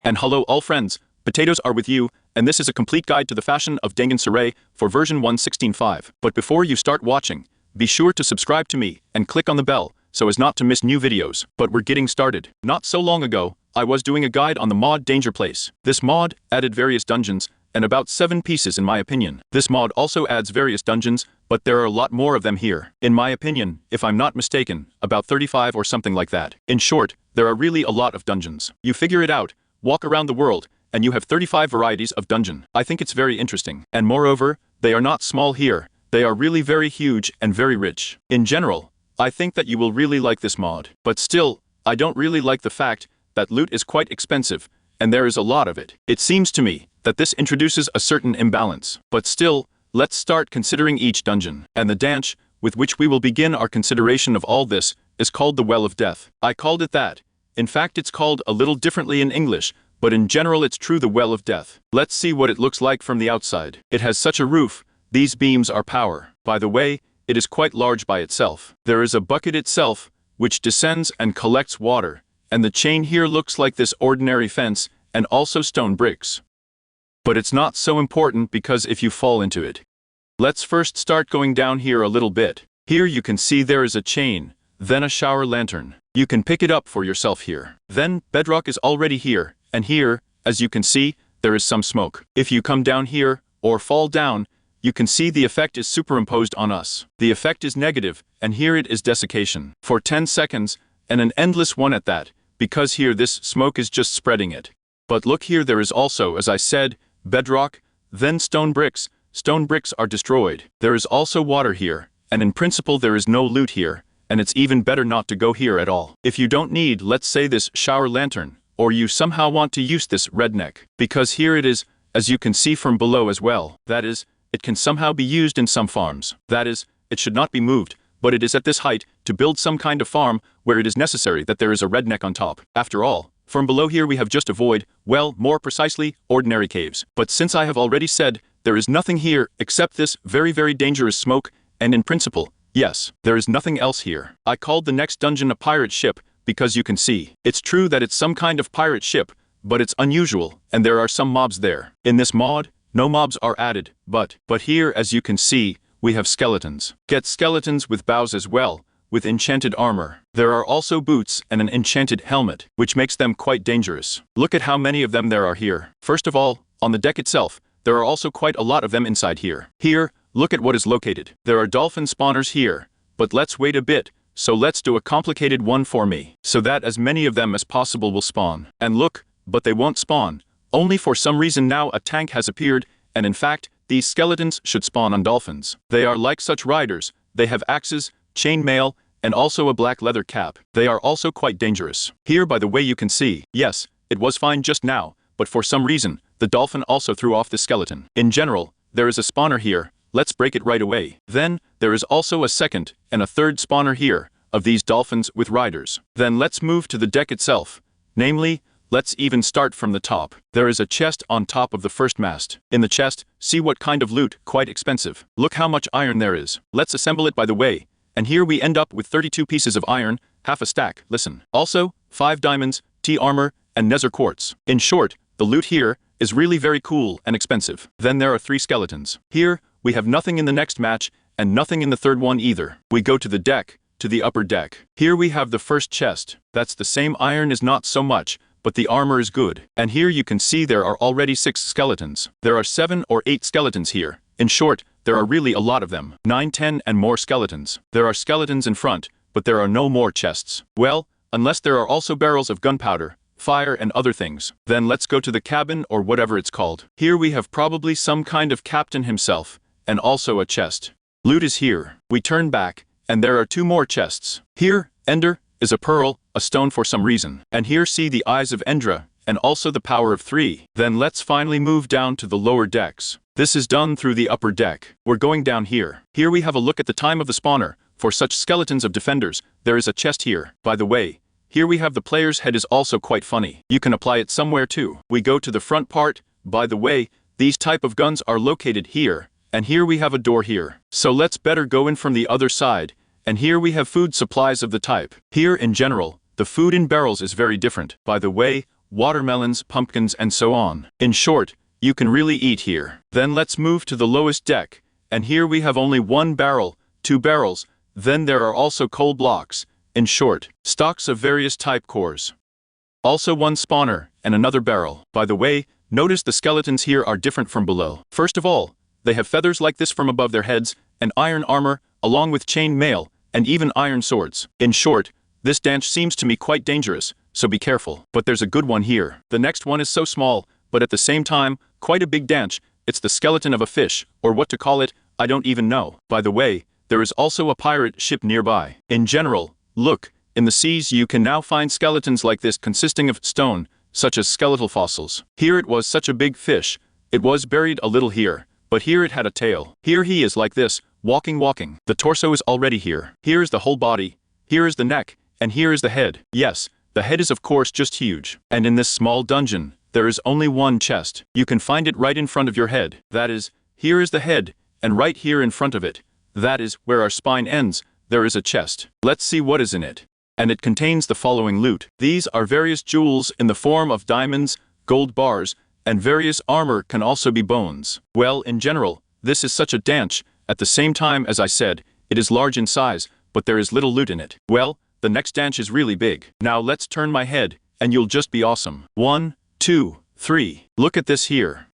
And hello all friends, potatoes are with you, and this is a complete guide to the fashion of Dangan for version 1.16.5. But before you start watching, be sure to subscribe to me and click on the bell so as not to miss new videos. But we're getting started. Not so long ago, I was doing a guide on the mod Danger Place. This mod added various dungeons, and about 7 pieces in my opinion. This mod also adds various dungeons, but there are a lot more of them here. In my opinion, if I'm not mistaken, about 35 or something like that. In short, there are really a lot of dungeons. You figure it out, walk around the world, and you have 35 varieties of dungeon. I think it's very interesting. And moreover, they are not small here. They are really very huge and very rich. In general, I think that you will really like this mod. But still, I don't really like the fact that loot is quite expensive, and there is a lot of it. It seems to me that this introduces a certain imbalance. But still, let's start considering each dungeon. And the dance, with which we will begin our consideration of all this, is called the Well of Death. I called it that. In fact, it's called a little differently in English, but in general it's true the Well of Death. Let's see what it looks like from the outside. It has such a roof. These beams are power. By the way, it is quite large by itself. There is a bucket itself, which descends and collects water, and the chain here looks like this ordinary fence, and also stone bricks. But it's not so important because if you fall into it. Let's first start going down here a little bit. Here you can see there is a chain, then a shower lantern. You can pick it up for yourself here. Then bedrock is already here, and here, as you can see, there is some smoke. If you come down here, or fall down, you can see the effect is superimposed on us. The effect is negative, and here it is desiccation. For 10 seconds, and an endless one at that, because here this smoke is just spreading it. But look here, there is also, as I said, bedrock, then stone bricks. Stone bricks are destroyed. There is also water here, and in principle there is no loot here, and it's even better not to go here at all. If you don't need, let's say, this shower lantern, or you somehow want to use this redneck, because here it is, as you can see from below as well. That is, it can somehow be used in some farms. That is, it should not be moved, but it is at this height to build some kind of farm where it is necessary that there is a redneck on top. After all, from below here we have just a void, well, more precisely, ordinary caves. But since I have already said, there is nothing here except this very, very dangerous smoke, and in principle, yes, there is nothing else here. I called the next dungeon a pirate ship, because you can see, it's true that it's some kind of pirate ship, but it's unusual, and there are some mobs there. In this mod, no mobs are added, but here, as you can see, we have skeletons. Get skeletons with bows as well, with enchanted armor. There are also boots and an enchanted helmet, which makes them quite dangerous. Look at how many of them there are here. First of all, on the deck itself, there are also quite a lot of them inside here. Here, look at what is located. There are dolphin spawners here, but let's wait a bit, so let's do a complicated one for me, so that as many of them as possible will spawn. And look, but they won't spawn. Only for some reason now a tank has appeared, and in fact, these skeletons should spawn on dolphins. They are like such riders. They have axes, chain mail, and also a black leather cap. They are also quite dangerous. Here, by the way, you can see, yes, it was fine just now, but for some reason, the dolphin also threw off the skeleton. In general, there is a spawner here. Let's break it right away. Then, there is also a second and a third spawner here, of these dolphins with riders. Then let's move to the deck itself. Namely, let's even start from the top. There is a chest on top of the first mast. In the chest, see what kind of loot, quite expensive. Look how much iron there is. Let's assemble it by the way. And here we end up with 32 pieces of iron, half a stack, listen. Also, 5 diamonds, T armor, and nether quartz. In short, the loot here is really very cool and expensive. Then there are 3 skeletons. Here, we have nothing in the next match, and nothing in the third one either. We go to the deck, to the upper deck. Here we have the first chest. That's the same iron is not so much, but the armor is good. And here you can see there are already 6 skeletons. There are 7 or 8 skeletons here. In short, there are really a lot of them. 9, 10 and more skeletons. There are skeletons in front, but there are no more chests. Well, unless there are also barrels of gunpowder, fire and other things. Then let's go to the cabin or whatever it's called. Here we have probably some kind of captain himself, and also a chest. Loot is here. We turn back, and there are 2 more chests. Here, Ender, is a pearl, a stone for some reason. And here see the eyes of Endra, and also the power of 3. Then let's finally move down to the lower decks. This is done through the upper deck. We're going down here. Here we have a look at the time of the spawner. For such skeletons of defenders, there is a chest here. By the way, here we have the player's head is also quite funny. You can apply it somewhere too. We go to the front part. By the way, these type of guns are located here, and here we have a door here. So let's better go in from the other side, and here we have food supplies of the type. Here in general, the food in barrels is very different. By the way, watermelons, pumpkins, and so on. In short, you can really eat here. Then let's move to the lowest deck, and here we have only 1 barrel, 2 barrels, then there are also coal blocks, in short, stocks of various type cores. Also 1 spawner, and another barrel. By the way, notice the skeletons here are different from below. First of all, they have feathers like this from above their heads, and iron armor, along with chain mail, and even iron swords. In short, this dance seems to me quite dangerous, so be careful. But there's a good one here. The next one is so small, but at the same time, quite a big dance. It's the skeleton of a fish, or what to call it, I don't even know. By the way, there is also a pirate ship nearby. In general, look, in the seas you can now find skeletons like this consisting of stone, such as skeletal fossils. Here it was such a big fish. It was buried a little here, but here it had a tail. Here he is like this, walking. The torso is already here. Here is the whole body. Here is the neck, and here is the head. Yes, the head is of course just huge. And in this small dungeon, there is only 1 chest. You can find it right in front of your head. That is, here is the head, and right here in front of it, that is, where our spine ends, there is a chest. Let's see what is in it. And it contains the following loot. These are various jewels in the form of diamonds, gold bars, and various armor can also be bones. Well, in general, this is such a dance. At the same time, as I said, it is large in size, but there is little loot in it. Well, the next dance is really big. Now let's turn my head, and you'll just be awesome. 1, 2, 3. Look at this here.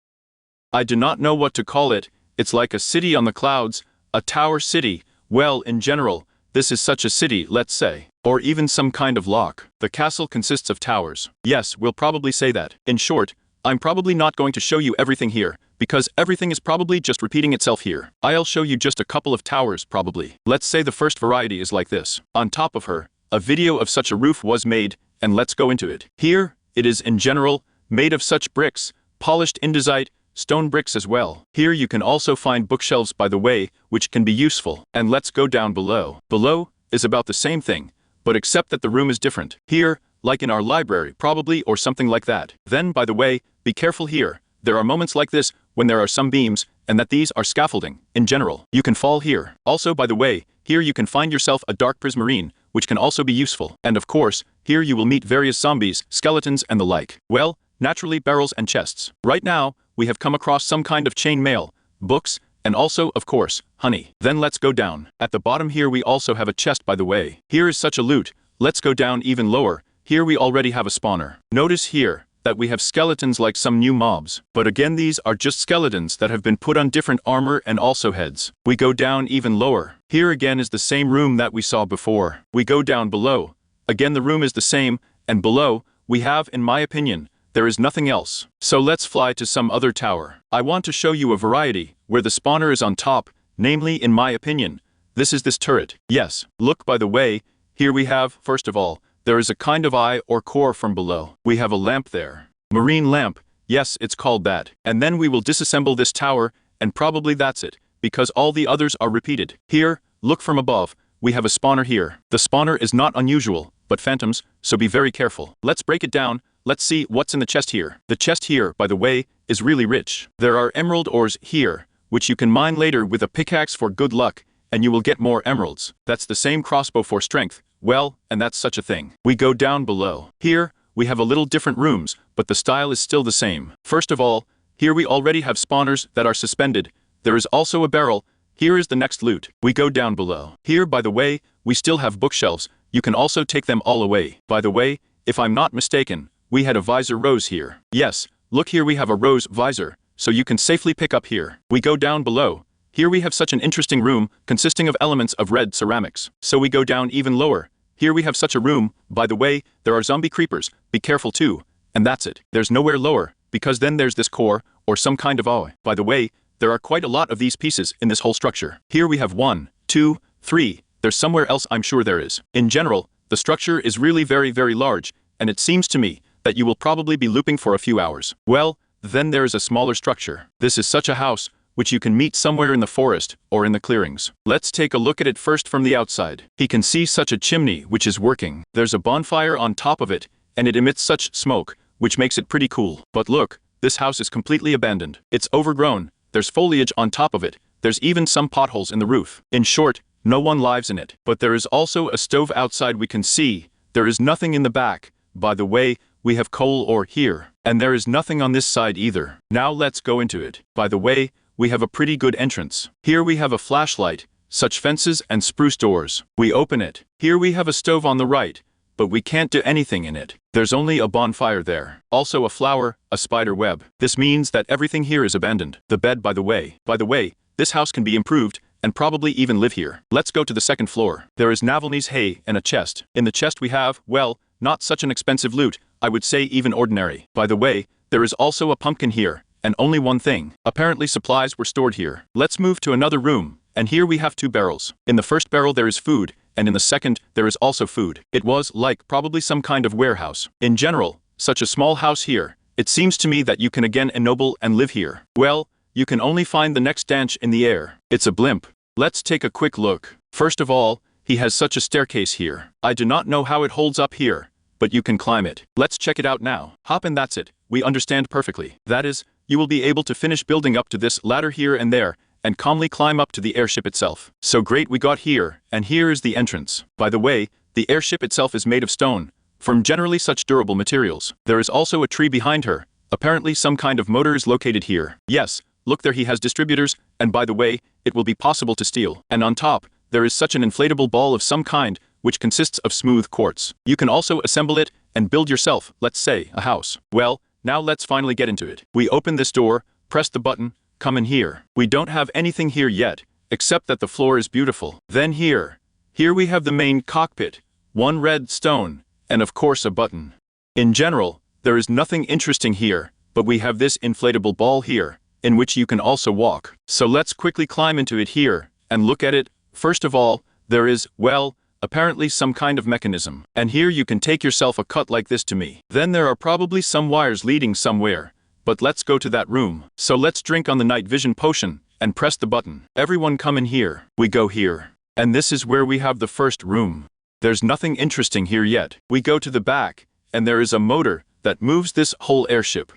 I do not know what to call it. It's like a city on the clouds, a tower city. Well, in general, this is such a city, let's say. Or even some kind of lock. The castle consists of towers. Yes, we'll probably say that. In short, I'm probably not going to show you everything here, because everything is probably just repeating itself here. I'll show you just a couple of towers probably. Let's say the first variety is like this. On top of her, a video of such a roof was made, and let's go into it. Here, it is in general, made of such bricks, polished andesite, stone bricks as well. Here you can also find bookshelves by the way, which can be useful. And let's go down below. Below is about the same thing, but except that the room is different. Here, like in our library probably or something like that. Then by the way, be careful here. There are moments like this when there are some beams, and that these are scaffolding. In general, you can fall here. Also by the way, here you can find yourself a dark prismarine, which can also be useful. And of course, here you will meet various zombies, skeletons and the like. Well, naturally barrels and chests. Right now, we have come across some kind of chain mail, books, and also, of course, honey. Then let's go down. At the bottom here we also have a chest by the way. Here is such a loot. Let's go down even lower. Here we already have a spawner. Notice here that we have skeletons like some new mobs. But again these are just skeletons that have been put on different armor and also heads. We go down even lower. Here again is the same room that we saw before. We go down below. Again the room is the same, and below, we have, in my opinion, there is nothing else. So let's fly to some other tower. I want to show you a variety, where the spawner is on top, namely in my opinion. This is this turret. Yes, look by the way, here we have, first of all, there is a kind of eye or core from below. We have a lamp there. Marine lamp, yes, it's called that. And then we will disassemble this tower, and probably that's it, because all the others are repeated. Here, look from above, we have a spawner here. The spawner is not unusual, but phantoms, so be very careful. Let's break it down. Let's see what's in the chest here. The chest here, by the way, is really rich. There are emerald ores here, which you can mine later with a pickaxe for good luck, and you will get more emeralds. That's the same crossbow for strength. Well, and that's such a thing. We go down below. Here, we have a little different rooms, but the style is still the same. First of all, here we already have spawners that are suspended. There is also a barrel. Here is the next loot. We go down below. Here, by the way, we still have bookshelves. You can also take them all away. By the way, if I'm not mistaken, we had a visor rose here. Yes, look here we have a rose visor, so you can safely pick up here. We go down below. Here we have such an interesting room, consisting of elements of red ceramics. So we go down even lower. Here we have such a room. By the way, there are zombie creepers, be careful too. And that's it. There's nowhere lower, because then there's this core, or some kind of eye. By the way, there are quite a lot of these pieces in this whole structure. Here we have 1, 2, 3. There's somewhere else I'm sure there is. In general, the structure is really very large, and it seems to me that you will probably be looping for a few hours. Well, then there is a smaller structure. This is such a house, which you can meet somewhere in the forest or in the clearings. Let's take a look at it first from the outside. He can see such a chimney which is working. There's a bonfire on top of it, and it emits such smoke, which makes it pretty cool. But look, this house is completely abandoned. It's overgrown, there's foliage on top of it, there's even some potholes in the roof. In short, no one lives in it. But there is also a stove outside we can see. There is nothing in the back. By the way, we have coal ore here. And there is nothing on this side either. Now let's go into it. By the way, we have a pretty good entrance. Here we have a flashlight, such fences and spruce doors. We open it. Here we have a stove on the right, but we can't do anything in it. There's only a bonfire there. Also a flower, a spider web. This means that everything here is abandoned. The bed, by the way, this house can be improved and probably even live here. Let's go to the second floor. There is Navalny's hay and a chest. In the chest we have, well, not such an expensive loot, I would say even ordinary. By the way, there is also a pumpkin here, and only one thing. Apparently supplies were stored here. Let's move to another room, and here we have 2 barrels. In the first barrel there is food, and in the second there is also food. It was, like, probably some kind of warehouse. In general, such a small house here, it seems to me that you can again ennoble and live here. Well, you can only find the next stanch in the air. It's a blimp. Let's take a quick look. First of all, he has such a staircase here. I do not know how it holds up here, but you can climb it. Let's check it out now. Hop and that's it. We understand perfectly. That is, you will be able to finish building up to this ladder here and there, and calmly climb up to the airship itself. So great, we got here, and here is the entrance. By the way, the airship itself is made of stone, from generally such durable materials. There is also a tree behind her. Apparently some kind of motor is located here. Yes, look there, he has distributors, and by the way, it will be possible to steal. And on top, there is such an inflatable ball of some kind, which consists of smooth quartz. You can also assemble it and build yourself, let's say, a house. Well, now let's finally get into it. We open this door, press the button, come in here. We don't have anything here yet, except that the floor is beautiful. Then here we have the main cockpit, 1 red stone, and of course a button. In general, there is nothing interesting here, but we have this inflatable ball here, in which you can also walk. So let's quickly climb into it here, and look at it. First of all, there is, well, apparently some kind of mechanism. And here you can take yourself a cut like this to me. Then there are probably some wires leading somewhere, but let's go to that room. So let's drink on the night vision potion, and press the button. Everyone come in here. We go here. And this is where we have the first room. There's nothing interesting here yet. We go to the back, and there is a motor that moves this whole airship.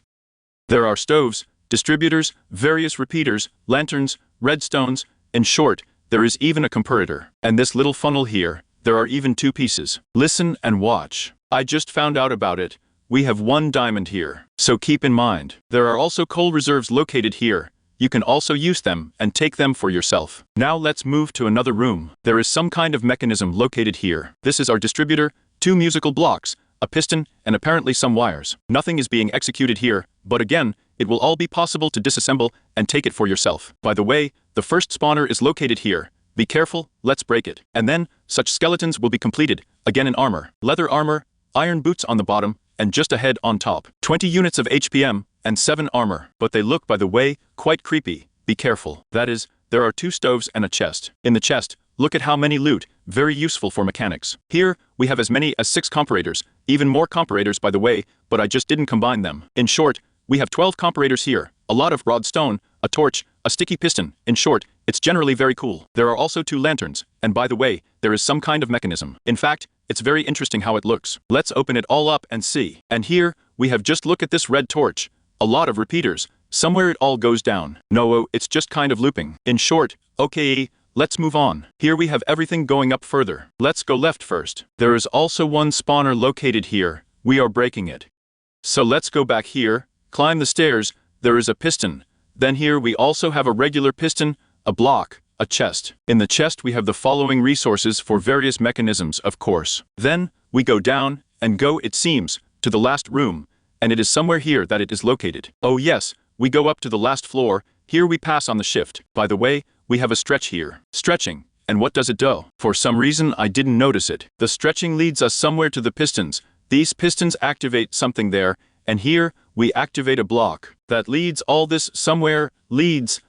There are stoves, distributors, various repeaters, lanterns, redstones, in short, there is even a comparator. And this little funnel here, there are even 2 pieces. Listen and watch. I just found out about it. We have 1 diamond here. So keep in mind, there are also coal reserves located here. You can also use them and take them for yourself. Now let's move to another room. There is some kind of mechanism located here. This is our distributor, 2 musical blocks, a piston, and apparently some wires. Nothing is being executed here, but again, it will all be possible to disassemble and take it for yourself. By the way, the first spawner is located here. Be careful, let's break it. And then, such skeletons will be completed, again in armor. Leather armor, iron boots on the bottom, and just a head on top. 20 units of HPM, and 7 armor. But they look, by the way, quite creepy. Be careful. That is, there are 2 stoves and a chest. In the chest, look at how many loot, very useful for mechanics. Here, we have as many as 6 comparators, even more comparators by the way, but I just didn't combine them. In short, we have 12 comparators here, a lot of broad stone, a torch, a sticky piston. In short, it's generally very cool. There are also 2 lanterns, and by the way, there is some kind of mechanism. In fact, it's very interesting how it looks. Let's open it all up and see. And here, we have just look at this red torch. A lot of repeaters. Somewhere it all goes down. No, it's just kind of looping. In short, okay, let's move on. Here we have everything going up further. Let's go left first. There is also 1 spawner located here. We are breaking it. So let's go back here, climb the stairs, there is a piston. Then here we also have a regular piston, a block, a chest. In the chest we have the following resources for various mechanisms, of course. Then, we go down, and go, it seems, to the last room, and it is somewhere here that it is located. Oh yes, we go up to the last floor, here we pass on the shift. By the way, we have a stretch here. Stretching. And what does it do? For some reason I didn't notice it. The stretching leads us somewhere to the pistons. These pistons activate something there, and here, we activate a block. That leads all this somewhere, leads,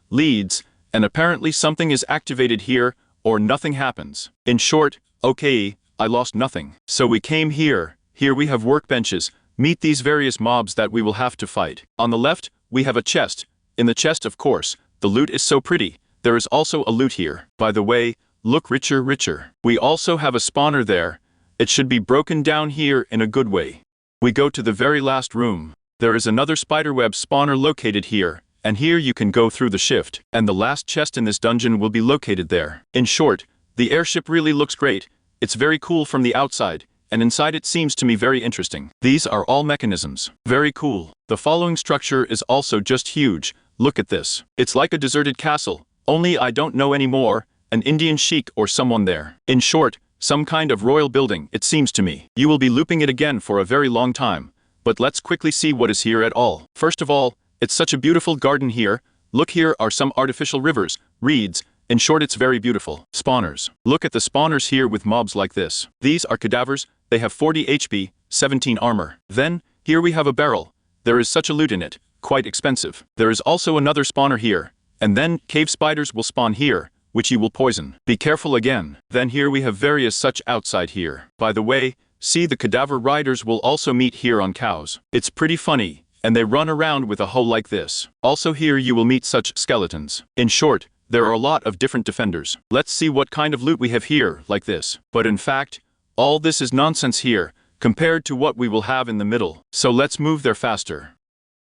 and apparently something is activated here, or nothing happens. In short, okay, I lost nothing. So we came here. Here we have workbenches. Meet these various mobs that we will have to fight. On the left, we have a chest. In the chest, of course, the loot is so pretty. There is also a loot here. By the way, look richer. We also have a spawner there. It should be broken down here in a good way. We go to the very last room. There is another spiderweb spawner located here, and here you can go through the shift. And the last chest in this dungeon will be located there. In short, the airship really looks great. It's very cool from the outside, and inside it seems to me very interesting. These are all mechanisms. Very cool. The following structure is also just huge. Look at this. It's like a deserted castle, only I don't know anymore, an Indian sheik or someone there. In short, some kind of royal building, it seems to me. You will be looping it again for a very long time, but let's quickly see what is here at all. First of all, it's such a beautiful garden here. Look, here are some artificial rivers, reeds. In short, it's very beautiful. Spawners. Look at the spawners here with mobs like this. These are cadavers. They have 40 HP, 17 armor. Then, here we have a barrel. There is such a loot in it. Quite expensive. There is also another spawner here. And then, cave spiders will spawn here, which you will poison. Be careful again. Then here we have various such outside here. By the way, see, the cadaver riders will also meet here on cows. It's pretty funny, and they run around with a hoe like this. Also here you will meet such skeletons. In short, there are a lot of different defenders. Let's see what kind of loot we have here, like this. But in fact, all this is nonsense here, compared to what we will have in the middle. So let's move there faster.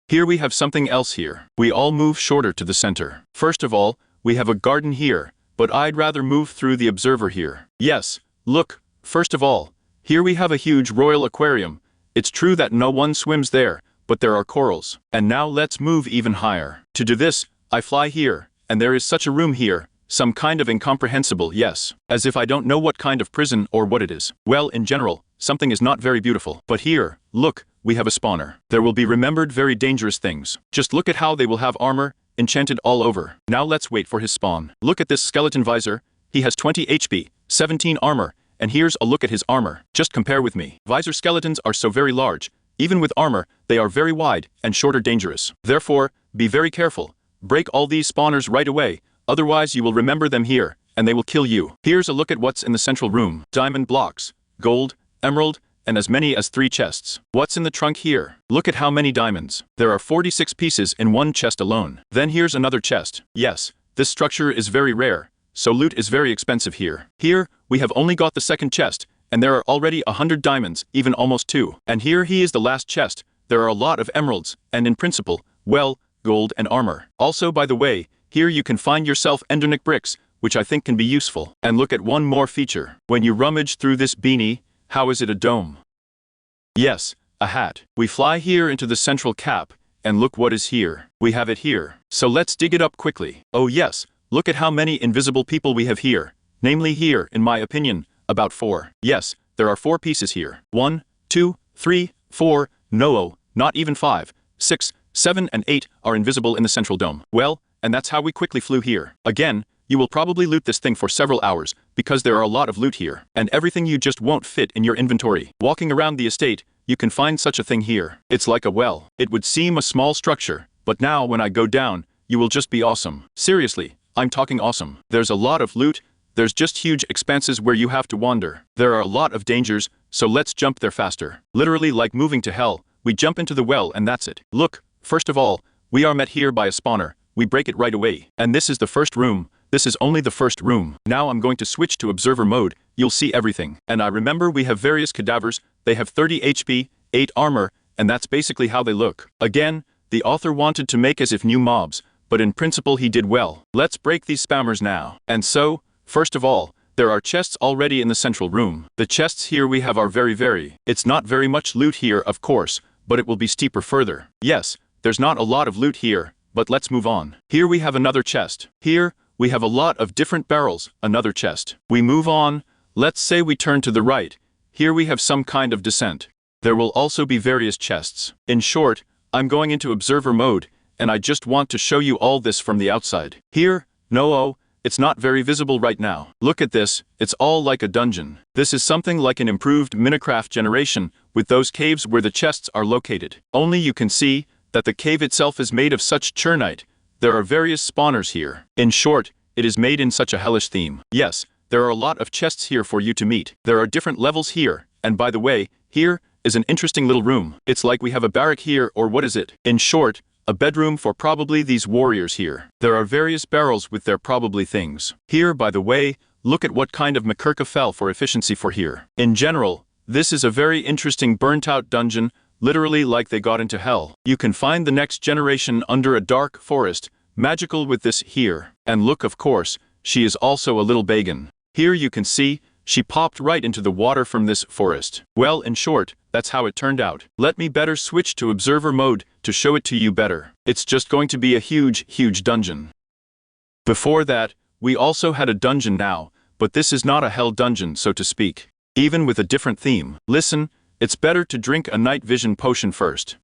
Here we have something else here. We all move shorter to the center. First of all, we have a garden here, but I'd rather move through the observer here. Yes, look, first of all, here we have a huge royal aquarium. It's true that no one swims there, but there are corals. And now let's move even higher. To do this, I fly here, and there is such a room here, some kind of incomprehensible, yes, as if I don't know what kind of prison or what it is. Well, in general, something is not very beautiful. But here, look, we have a spawner. There will be remembered very dangerous things. Just look at how they will have armor, enchanted all over. Now let's wait for his spawn. Look at this skeleton visor. He has 20 HP, 17 armor, and here's a look at his armor. Just compare with me. Visor skeletons are so very large. Even with armor, they are very wide and shorter dangerous. Therefore, be very careful. Break all these spawners right away, otherwise you will remember them here, and they will kill you. Here's a look at what's in the central room. Diamond blocks, gold, emerald, and as many as 3 chests. What's in the trunk here? Look at how many diamonds. There are 46 pieces in one chest alone. Then here's another chest. Yes, this structure is very rare, so loot is very expensive here. Here, we have only got the second chest, and there are already 100 diamonds, even almost 2. And here he is the last chest. There are a lot of emeralds, and in principle, well, gold and armor. Also, by the way, here you can find yourself endernic bricks, which I think can be useful. And look at one more feature. When you rummage through this beanie, how is it a dome? Yes, a hat. We fly here into the central cap, and look what is here. We have it here. So let's dig it up quickly. Oh yes, look at how many invisible people we have here. Namely here, in my opinion, about 4. Yes, there are 4 pieces here. 1, 2, 3, 4, no, not even 5, 6, 7 and 8 are invisible in the central dome. Well, and that's how we quickly flew here. Again, you will probably loot this thing for several hours, because there are a lot of loot here, and everything you just won't fit in your inventory. Walking around the estate, you can find such a thing here. It's like a well. It would seem a small structure, but now when I go down, you will just be awesome. Seriously, I'm talking awesome. There's a lot of loot, there's just huge expanses where you have to wander. There are a lot of dangers, so let's jump there faster. Literally like moving to hell, we jump into the well and that's it. Look, first of all, we are met here by a spawner. We break it right away. And this is the first room. This is only the first room. Now I'm going to switch to observer mode. You'll see everything. And I remember we have various cadavers. They have 30 HP, 8 armor, and that's basically how they look. Again, the author wanted to make as if new mobs, but in principle he did well. Let's break these spammers now. And so, first of all, there are chests already in the central room. The chests here we have are very. It's not very much loot here, of course, but it will be steeper further. Yes, there's not a lot of loot here, but let's move on. Here we have another chest. Here, we have a lot of different barrels, another chest. We move on. Let's say we turn to the right. Here we have some kind of descent. There will also be various chests. In short, I'm going into observer mode, and I just want to show you all this from the outside. Here, no, it's not very visible right now. Look at this, it's all like a dungeon. This is something like an improved Minecraft generation, with those caves where the chests are located. Only you can see that the cave itself is made of such chernite. There are various spawners here. In short, it is made in such a hellish theme. Yes, there are a lot of chests here for you to meet. There are different levels here, and by the way, here is an interesting little room. It's like we have a barrack here, or what is it? In short, a bedroom for probably these warriors here. There are various barrels with their probably things. Here, by the way, look at what kind of Makurka fell for efficiency for here. In general, this is a very interesting burnt-out dungeon, literally like they got into hell. You can find the next generation under a dark forest, magical with this here. And look, of course, she is also a little pagan. Here you can see, she popped right into the water from this forest. Well, in short, that's how it turned out. Let me better switch to observer mode to show it to you better. It's just going to be a huge dungeon. Before that, we also had a dungeon now, but this is not a hell dungeon, so to speak. Even with a different theme. Listen, it's better to drink a night vision potion first.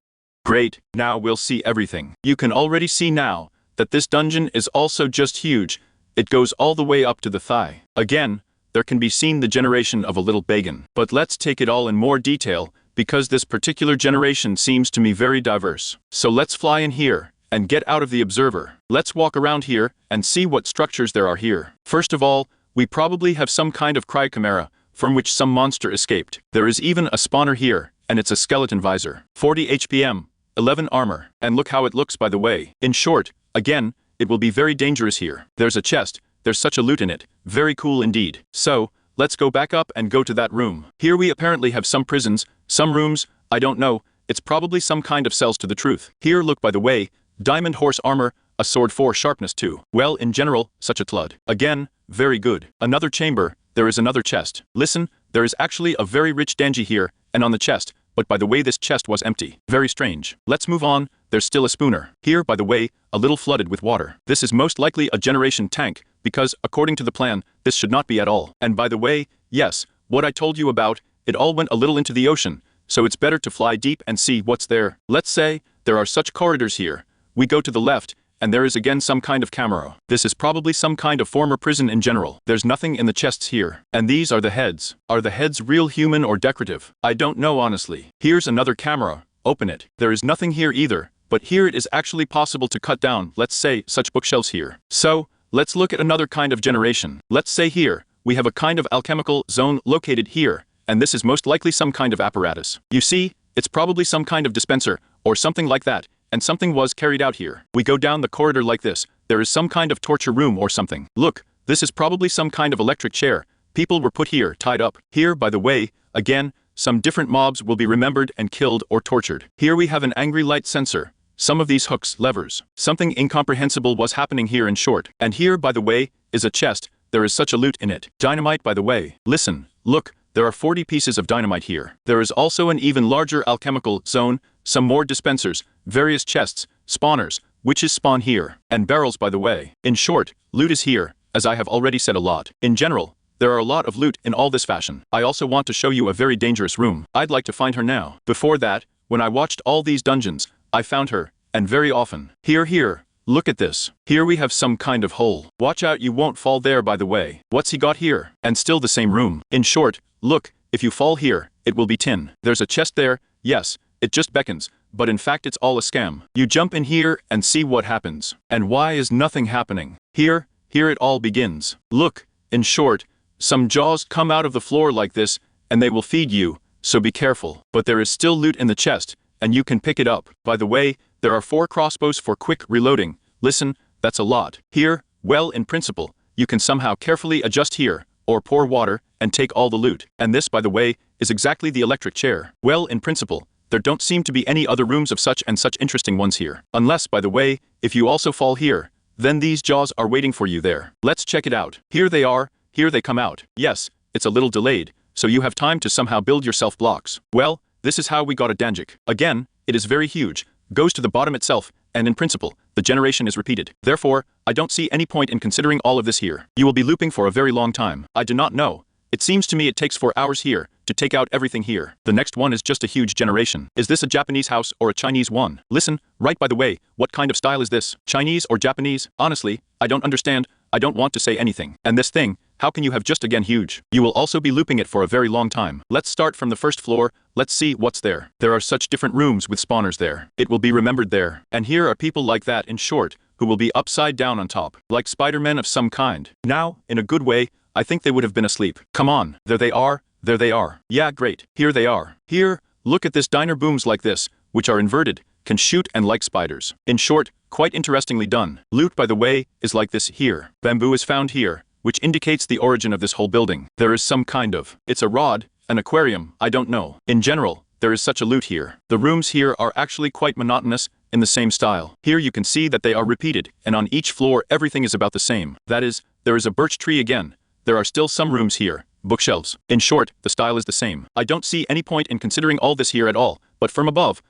Great, now we'll see everything. You can already see now that this dungeon is also just huge. It goes all the way up to the thigh. Again, there can be seen the generation of a little bacon. But let's take it all in more detail, because this particular generation seems to me very diverse. So let's fly in here and get out of the observer. Let's walk around here and see what structures there are here. First of all, we probably have some kind of cryocamera from which some monster escaped. There is even a spawner here, and it's a skeleton visor. 40 HPM, 11 armor, and look how it looks, by the way. In short, again, it will be very dangerous here. There's a chest, there's such a loot in it, very cool indeed. So, let's go back up and go to that room. Here we apparently have some prisons, some rooms, I don't know, it's probably some kind of cells to the truth. Here, look, by the way, diamond horse armor, a sword 4 sharpness 2. Well, in general, such a tlud. Again, very good. Another chamber, there is another chest. Listen, there is actually a very rich danji here, and on the chest, but by the way this chest was empty. Very strange. Let's move on, there's still a spooner. Here, by the way, a little flooded with water. This is most likely a generation tank, because, according to the plan, this should not be at all. And by the way, yes, what I told you about, it all went a little into the ocean, so it's better to fly deep and see what's there. Let's say, there are such corridors here. We go to the left, and there is again some kind of camera. This is probably some kind of former prison in general. There's nothing in the chests here. And these are the heads. Are the heads real human or decorative? I don't know honestly. Here's another camera. Open it. There is nothing here either, but here it is actually possible to cut down, let's say, such bookshelves here. So, let's look at another kind of generation. Let's say here, we have a kind of alchemical zone located here, and this is most likely some kind of apparatus. You see, it's probably some kind of dispenser, or something like that, and something was carried out here. We go down the corridor like this, there is some kind of torture room or something. Look, this is probably some kind of electric chair. People were put here, tied up. Here, by the way, again, some different mobs will be remembered and killed or tortured. Here we have an angry light sensor. Some of these hooks, levers. Something incomprehensible was happening here in short. And here, by the way, is a chest. There is such a loot in it. Dynamite, by the way. Listen, look, there are 40 pieces of dynamite here. There is also an even larger alchemical zone, some more dispensers, various chests, spawners, witches spawn here, and barrels, by the way. In short, loot is here, as I have already said a lot. In general, there are a lot of loot in all this fashion. I also want to show you a very dangerous room. I'd like to find her now. Before that, when I watched all these dungeons, I found her, and very often. Here, look at this. Here we have some kind of hole. Watch out you won't fall there, by the way. What's he got here? And still the same room. In short, look, if you fall here, it will be tin. There's a chest there, yes, it just beckons, but in fact it's all a scam. You jump in here and see what happens. And why is nothing happening? Here it all begins. Look, in short, some jaws come out of the floor like this, and they will feed you, so be careful. But there is still loot in the chest, and you can pick it up. By the way, there are 4 crossbows for quick reloading. Listen, that's a lot. Here, well, in principle, you can somehow carefully adjust here, or pour water, and take all the loot. And this, by the way, is exactly the electric chair. Well, in principle, there don't seem to be any other rooms of such and such interesting ones here. Unless, by the way, if you also fall here, then these jaws are waiting for you there. Let's check it out. Here they are, here they come out. Yes, it's a little delayed, so you have time to somehow build yourself blocks. Well, this is how we got a danjik. Again, it is very huge, goes to the bottom itself, and in principle, the generation is repeated. Therefore, I don't see any point in considering all of this here. You will be looping for a very long time. I do not know. It seems to me it takes 4 hours here to take out everything here. The next one is just a huge generation. Is this a Japanese house or a Chinese one? Listen, right, by the way, what kind of style is this? Chinese or Japanese? Honestly, I don't understand. I don't want to say anything. And this thing, how can you have just again huge? You will also be looping it for a very long time. Let's start from the first floor. Let's see what's there. There are such different rooms with spawners there. It will be remembered there. And here are people like that, in short, who will be upside down on top, like Spider-Men of some kind. Now, in a good way, I think they would have been asleep. Come on, there they are. There they are. Yeah, great. Here they are. Here, look at this diner booms like this, which are inverted, can shoot and like spiders. In short, quite interestingly done. Loot, by the way, is like this here. Bamboo is found here, which indicates the origin of this whole building. There is some kind of, it's a rod, an aquarium, I don't know. In general, there is such a loot here. The rooms here are actually quite monotonous, in the same style. Here you can see that they are repeated, and on each floor everything is about the same. That is, there is a birch tree again. There are still some rooms here, bookshelves. In short, the style is the same. I don't see any point in considering all this here at all, but from above,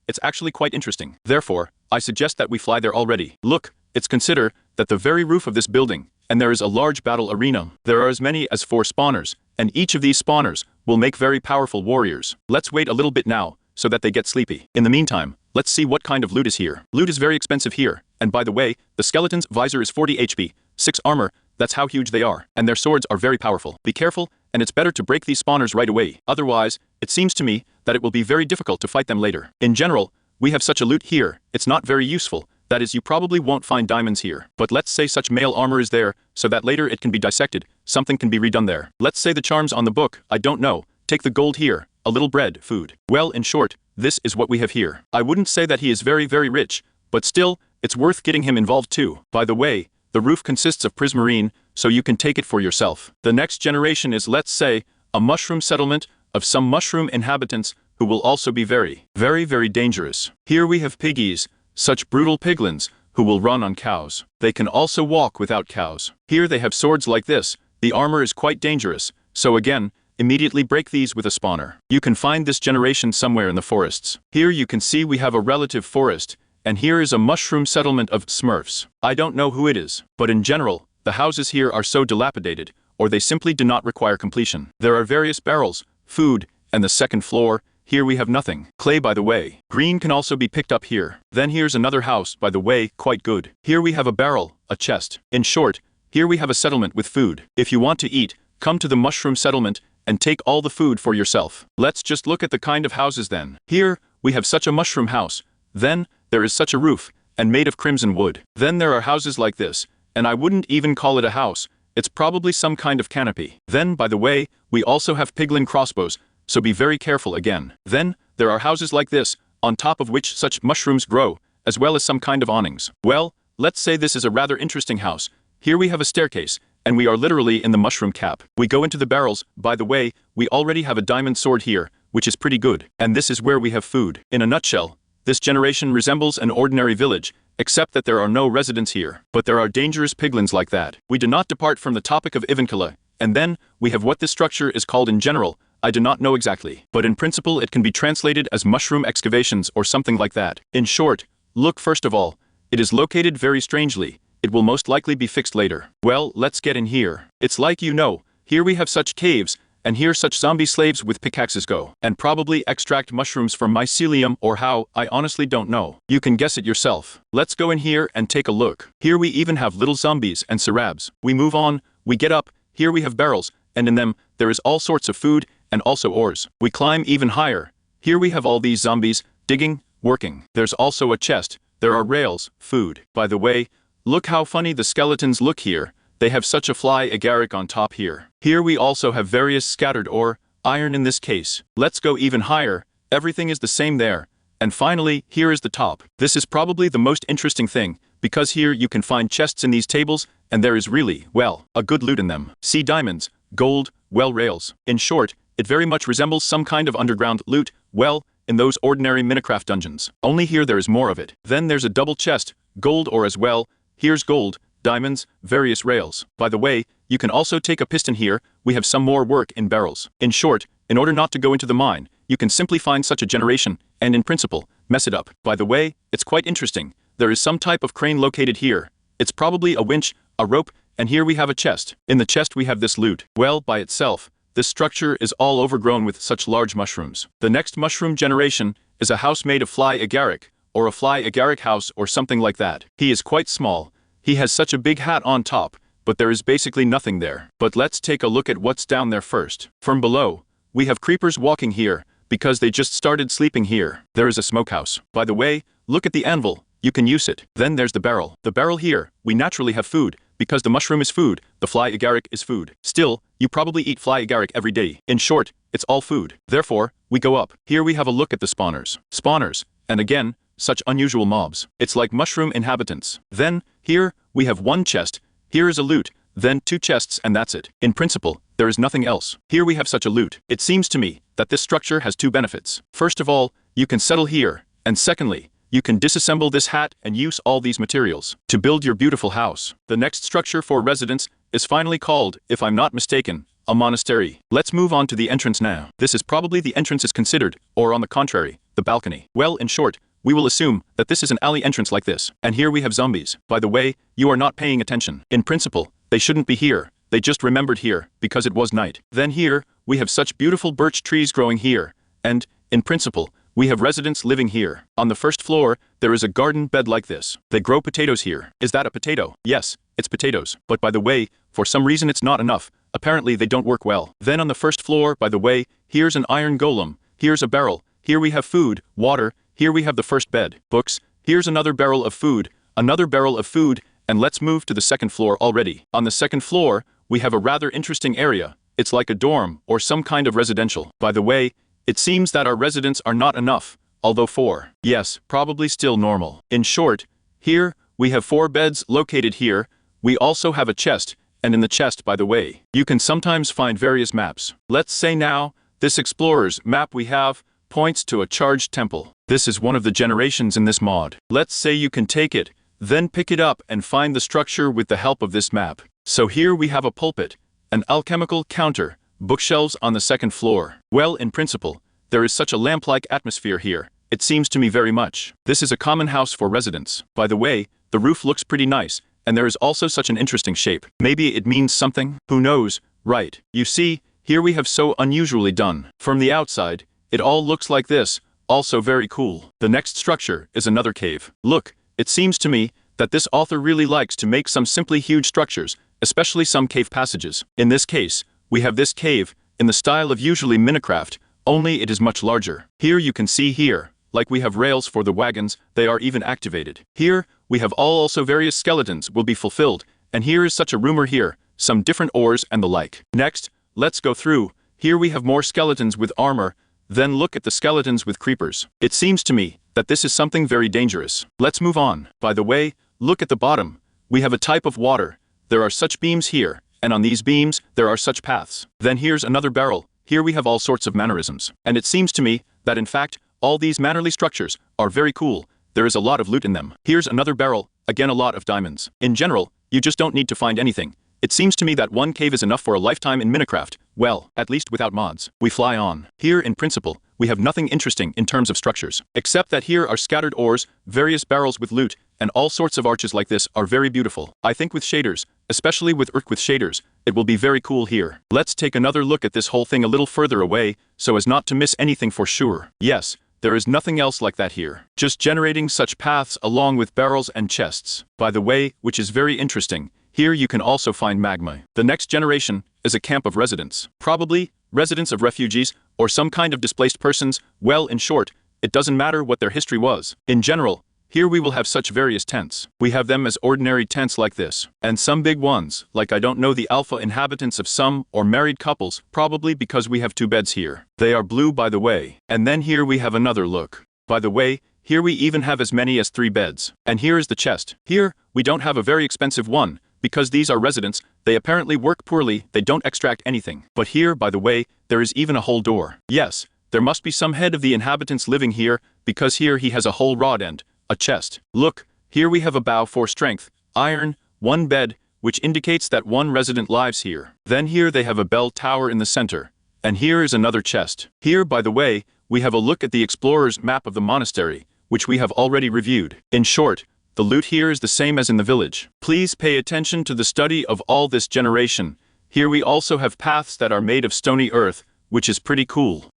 it's actually quite interesting. Therefore, I suggest that we fly there already. Look, it's consider that the very roof of this building, and there is a large battle arena. There are as many as 4 spawners, and each of these spawners will make very powerful warriors. Let's wait a little bit now, so that they get sleepy. In the meantime, let's see what kind of loot is here. Loot is very expensive here, and by the way, the skeleton's visor is 40 HP, 6 armor, that's how huge they are, and their swords are very powerful. Be careful, and it's better to break these spawners right away. Otherwise, it seems to me that it will be very difficult to fight them later. In general, we have such a loot here, it's not very useful. That is, you probably won't find diamonds here. But let's say such mail armor is there, so that later it can be dissected, something can be redone there. Let's say the charms on the book, I don't know. Take the gold here, a little bread, food. Well, in short, this is what we have here. I wouldn't say that he is very, very rich, but still, it's worth getting him involved too. By the way, the roof consists of prismarine, so you can take it for yourself. The next generation is, let's say, a mushroom settlement of some mushroom inhabitants who will also be very, very, very dangerous. Here we have piggies, such brutal piglins, who will run on cows. They can also walk without cows. Here they have swords like this. The armor is quite dangerous, so again, immediately break these with a spawner. You can find this generation somewhere in the forests. Here you can see we have a relative forest, and here is a mushroom settlement of smurfs. I don't know who it is, but in general, the houses here are so dilapidated, or they simply do not require completion. There are various barrels, food, and the second floor, here we have nothing. Clay, by the way. Green can also be picked up here. Then here's another house, by the way, quite good. Here we have a barrel, a chest. In short, here we have a settlement with food. If you want to eat, come to the mushroom settlement and take all the food for yourself. Let's just look at the kind of houses then. Here, we have such a mushroom house. Then, there is such a roof, and made of crimson wood. Then there are houses like this, and I wouldn't even call it a house. It's probably some kind of canopy. Then, by the way, we also have piglin crossbows, so be very careful again. Then, there are houses like this, on top of which such mushrooms grow, as well as some kind of awnings. Well, let's say this is a rather interesting house. Here we have a staircase, and we are literally in the mushroom cap. We go into the barrels. By the way, we already have a diamond sword here, which is pretty good. And this is where we have food. In a nutshell, this generation resembles an ordinary village, except that there are no residents here. But there are dangerous piglins like that. We do not depart from the topic of Ivankala, and then, we have what this structure is called in general. I do not know exactly, but in principle it can be translated as mushroom excavations or something like that. In short, look, first of all, it is located very strangely. It will most likely be fixed later. Well, let's get in here. It's like, you know, here we have such caves, and here such zombie slaves with pickaxes go, and probably extract mushrooms from mycelium or how, I honestly don't know. You can guess it yourself. Let's go in here and take a look. Here we even have little zombies and sarabs. We move on, we get up, here we have barrels, and in them, there is all sorts of food, and also ores. We climb even higher. Here we have all these zombies, digging, working. There's also a chest. There are rails, food. By the way, look how funny the skeletons look here. They have such a fly agaric on top here. Here we also have various scattered ore, iron in this case. Let's go even higher. Everything is the same there. And finally, here is the top. This is probably the most interesting thing, because here you can find chests in these tables, and there is really, well, a good loot in them. See diamonds, gold, well, rails. In short, it very much resembles some kind of underground loot, well, in those ordinary Minecraft dungeons. Only here there is more of it. Then there's a double chest, gold ore as well. Here's gold, diamonds, various rails. By the way, you can also take a piston here. We have some more work in barrels. In short, in order not to go into the mine, you can simply find such a generation, and in principle, mess it up. By the way, it's quite interesting. There is some type of crane located here. It's probably a winch, a rope, and here we have a chest. In the chest we have this loot. Well, by itself, this structure is all overgrown with such large mushrooms. The next mushroom generation is a house made of fly agaric, or a fly agaric house or something like that. He is quite small. He has such a big hat on top, but there is basically nothing there. But let's take a look at what's down there first. From below, we have creepers walking here, because they just started sleeping here. There is a smokehouse. By the way, look at the anvil. You can use it. Then there's the barrel. The barrel here, we naturally have food, because the mushroom is food, the fly agaric is food. Still, you probably eat fly agaric every day. In short, it's all food. Therefore, we go up. Here we have a look at the spawners. Spawners, and again, such unusual mobs. It's like mushroom inhabitants. Then, here, we have one chest. Here is a loot. Then 2 chests, and that's it. In principle, there is nothing else. Here we have such a loot. It seems to me that this structure has 2 benefits. First of all, you can settle here, and secondly, you can disassemble this hat and use all these materials to build your beautiful house. The next structure for residence is finally called, if I'm not mistaken, a monastery. Let's move on to the entrance now. This is probably the entrance is considered, or on the contrary, the balcony. Well, in short, we will assume that this is an alley entrance like this. And here we have zombies. By the way, you are not paying attention. In principle, they shouldn't be here. They just remembered here, because it was night. Then here, we have such beautiful birch trees growing here. And, in principle, we have residents living here. On the first floor, there is a garden bed like this. They grow potatoes here. Is that a potato? Yes, it's potatoes. But by the way, for some reason it's not enough. Apparently they don't work well. Then on the first floor, by the way, here's an iron golem. Here's a barrel. Here we have food, water. Here we have the first bed, books. Here's another barrel of food, another barrel of food, and let's move to the second floor already. On the second floor, we have a rather interesting area. It's like a dorm or some kind of residential. By the way, it seems that our residents are not enough, although 4. Yes, probably still normal. In short, here, we have 4 beds located here. We also have a chest, and in the chest, by the way, you can sometimes find various maps. Let's say now, this explorer's map we have points to a charged temple. This is one of the generations in this mod. Let's say you can take it, then pick it up and find the structure with the help of this map. So here we have a pulpit, an alchemical counter, bookshelves on the second floor. Well, in principle, there is such a lamp-like atmosphere here. It seems to me very much. This is a common house for residents. By the way, the roof looks pretty nice, and there is also such an interesting shape. Maybe it means something? Who knows? Right. You see, here we have so unusually done. From the outside, it all looks like this, also very cool. The next structure is another cave. Look, it seems to me that this author really likes to make some simply huge structures, especially some cave passages. In this case, we have this cave, in the style of usually Minecraft, only it is much larger. Here you can see here, like we have rails for the wagons, they are even activated. Here, we have also various skeletons will be fulfilled, and here is such a rumor here, some different ores and the like. Next, let's go through. Here we have more skeletons with armor, then look at the skeletons with creepers. It seems to me that this is something very dangerous. Let's move on. By the way, look at the bottom. We have a type of water. There are such beams here, and on these beams, there are such paths. Then here's another barrel. Here we have all sorts of mannerisms. And it seems to me that in fact, all these mannerly structures are very cool. There is a lot of loot in them. Here's another barrel, again a lot of diamonds. In general, you just don't need to find anything. It seems to me that one cave is enough for a lifetime in Minecraft. Well, at least without mods. We fly on. Here, in principle, we have nothing interesting in terms of structures. Except that here are scattered ores, various barrels with loot, and all sorts of arches like this are very beautiful. I think with shaders, especially with Urk with shaders, it will be very cool here. Let's take another look at this whole thing a little further away, so as not to miss anything for sure. Yes, there is nothing else like that here. Just generating such paths along with barrels and chests. By the way, which is very interesting, here you can also find magma. The next generation is a camp of residents. Probably residents of refugees or some kind of displaced persons. Well, in short, it doesn't matter what their history was. In general, here we will have such various tents. We have them as ordinary tents like this. And some big ones, like I don't know the alpha inhabitants of some or married couples, probably because we have 2 beds here. They are blue by the way. And then here we have another look. By the way, here we even have as many as 3 beds. And here is the chest. Here, we don't have a very expensive one. Because these are residents, they apparently work poorly, they don't extract anything. But here, by the way, there is even a whole door. Yes, there must be some head of the inhabitants living here, because here he has a whole rod end, a chest. Look, here we have a bow for strength, iron, 1 bed, which indicates that 1 resident lives here. Then here they have a bell tower in the center. And here is another chest. Here, by the way, we have a look at the explorer's map of the monastery, which we have already reviewed. In short, the loot here is the same as in the village. Please pay attention to the study of all this generation. Here we also have paths that are made of stony earth, which is pretty cool.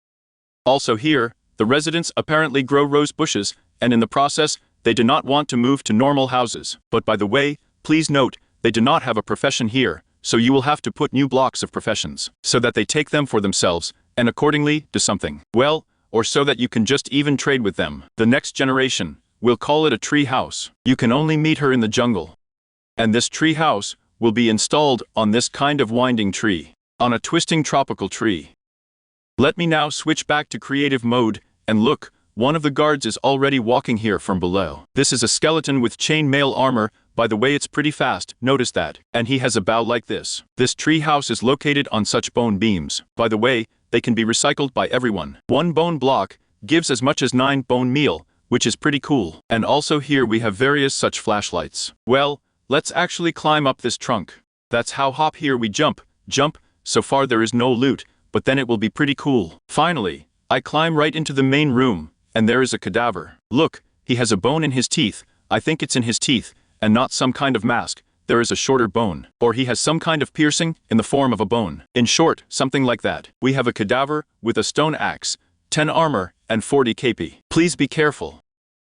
Also here, the residents apparently grow rose bushes, and in the process, they do not want to move to normal houses. But by the way, please note, they do not have a profession here, so you will have to put new blocks of professions, so that they take them for themselves, and accordingly, do something. Well, or so that you can just even trade with them. The next generation. We'll call it a tree house. You can only meet her in the jungle. And this tree house will be installed on this kind of winding tree, on a twisting tropical tree. Let me now switch back to creative mode, and look, one of the guards is already walking here from below. This is a skeleton with chain mail armor. By the way, it's pretty fast, notice that. And he has a bow like this. This tree house is located on such bone beams. By the way, they can be recycled by everyone. 1 bone block gives as much as 9 bone meal, which is pretty cool. And also here we have various such flashlights. Well, let's actually climb up this trunk. That's how hop here we jump, so far there is no loot, but then it will be pretty cool. Finally, I climb right into the main room, and there is a cadaver. Look, he has a bone in his teeth. I think it's in his teeth, and not some kind of mask. There is a shorter bone. Or he has some kind of piercing in the form of a bone. In short, something like that. We have a cadaver with a stone axe, 10 armor, and 40 KP. Please be careful.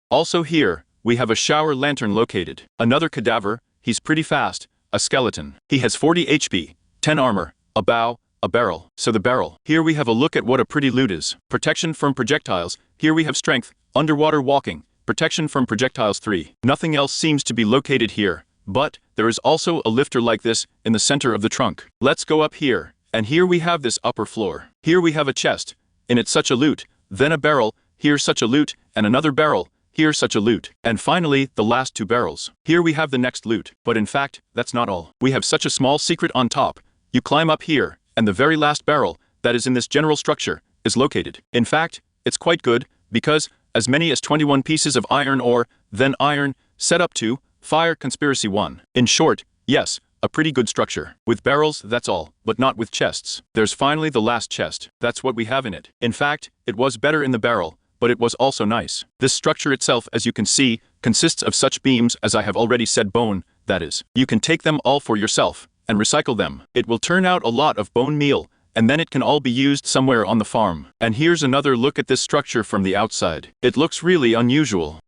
Also here, we have a shower lantern located. Another cadaver, he's pretty fast, a skeleton. He has 40 HP, 10 armor, a bow, a barrel. So the barrel. Here we have a look at what a pretty loot is. Protection from projectiles. Here we have strength, underwater walking, protection from projectiles 3. Nothing else seems to be located here, but there is also a lifter like this in the center of the trunk. Let's go up here, and here we have this upper floor. Here we have a chest, in it such a loot, then a barrel, here such a loot, and another barrel, here such a loot. And finally, the last 2 barrels. Here we have the next loot. But in fact, that's not all. We have such a small secret on top. You climb up here, and the very last barrel, that is in this general structure, is located. In fact, it's quite good, because as many as 21 pieces of iron ore, then iron, set up to fire conspiracy 1. In short, yes, a pretty good structure. With barrels, that's all, but not with chests. There's finally the last chest. That's what we have in it. In fact, it was better in the barrel, but it was also nice. This structure itself, as you can see, consists of such beams as I have already said bone, that is. You can take them all for yourself, and recycle them. It will turn out a lot of bone meal, and then it can all be used somewhere on the farm. And here's another look at this structure from the outside. It looks really unusual.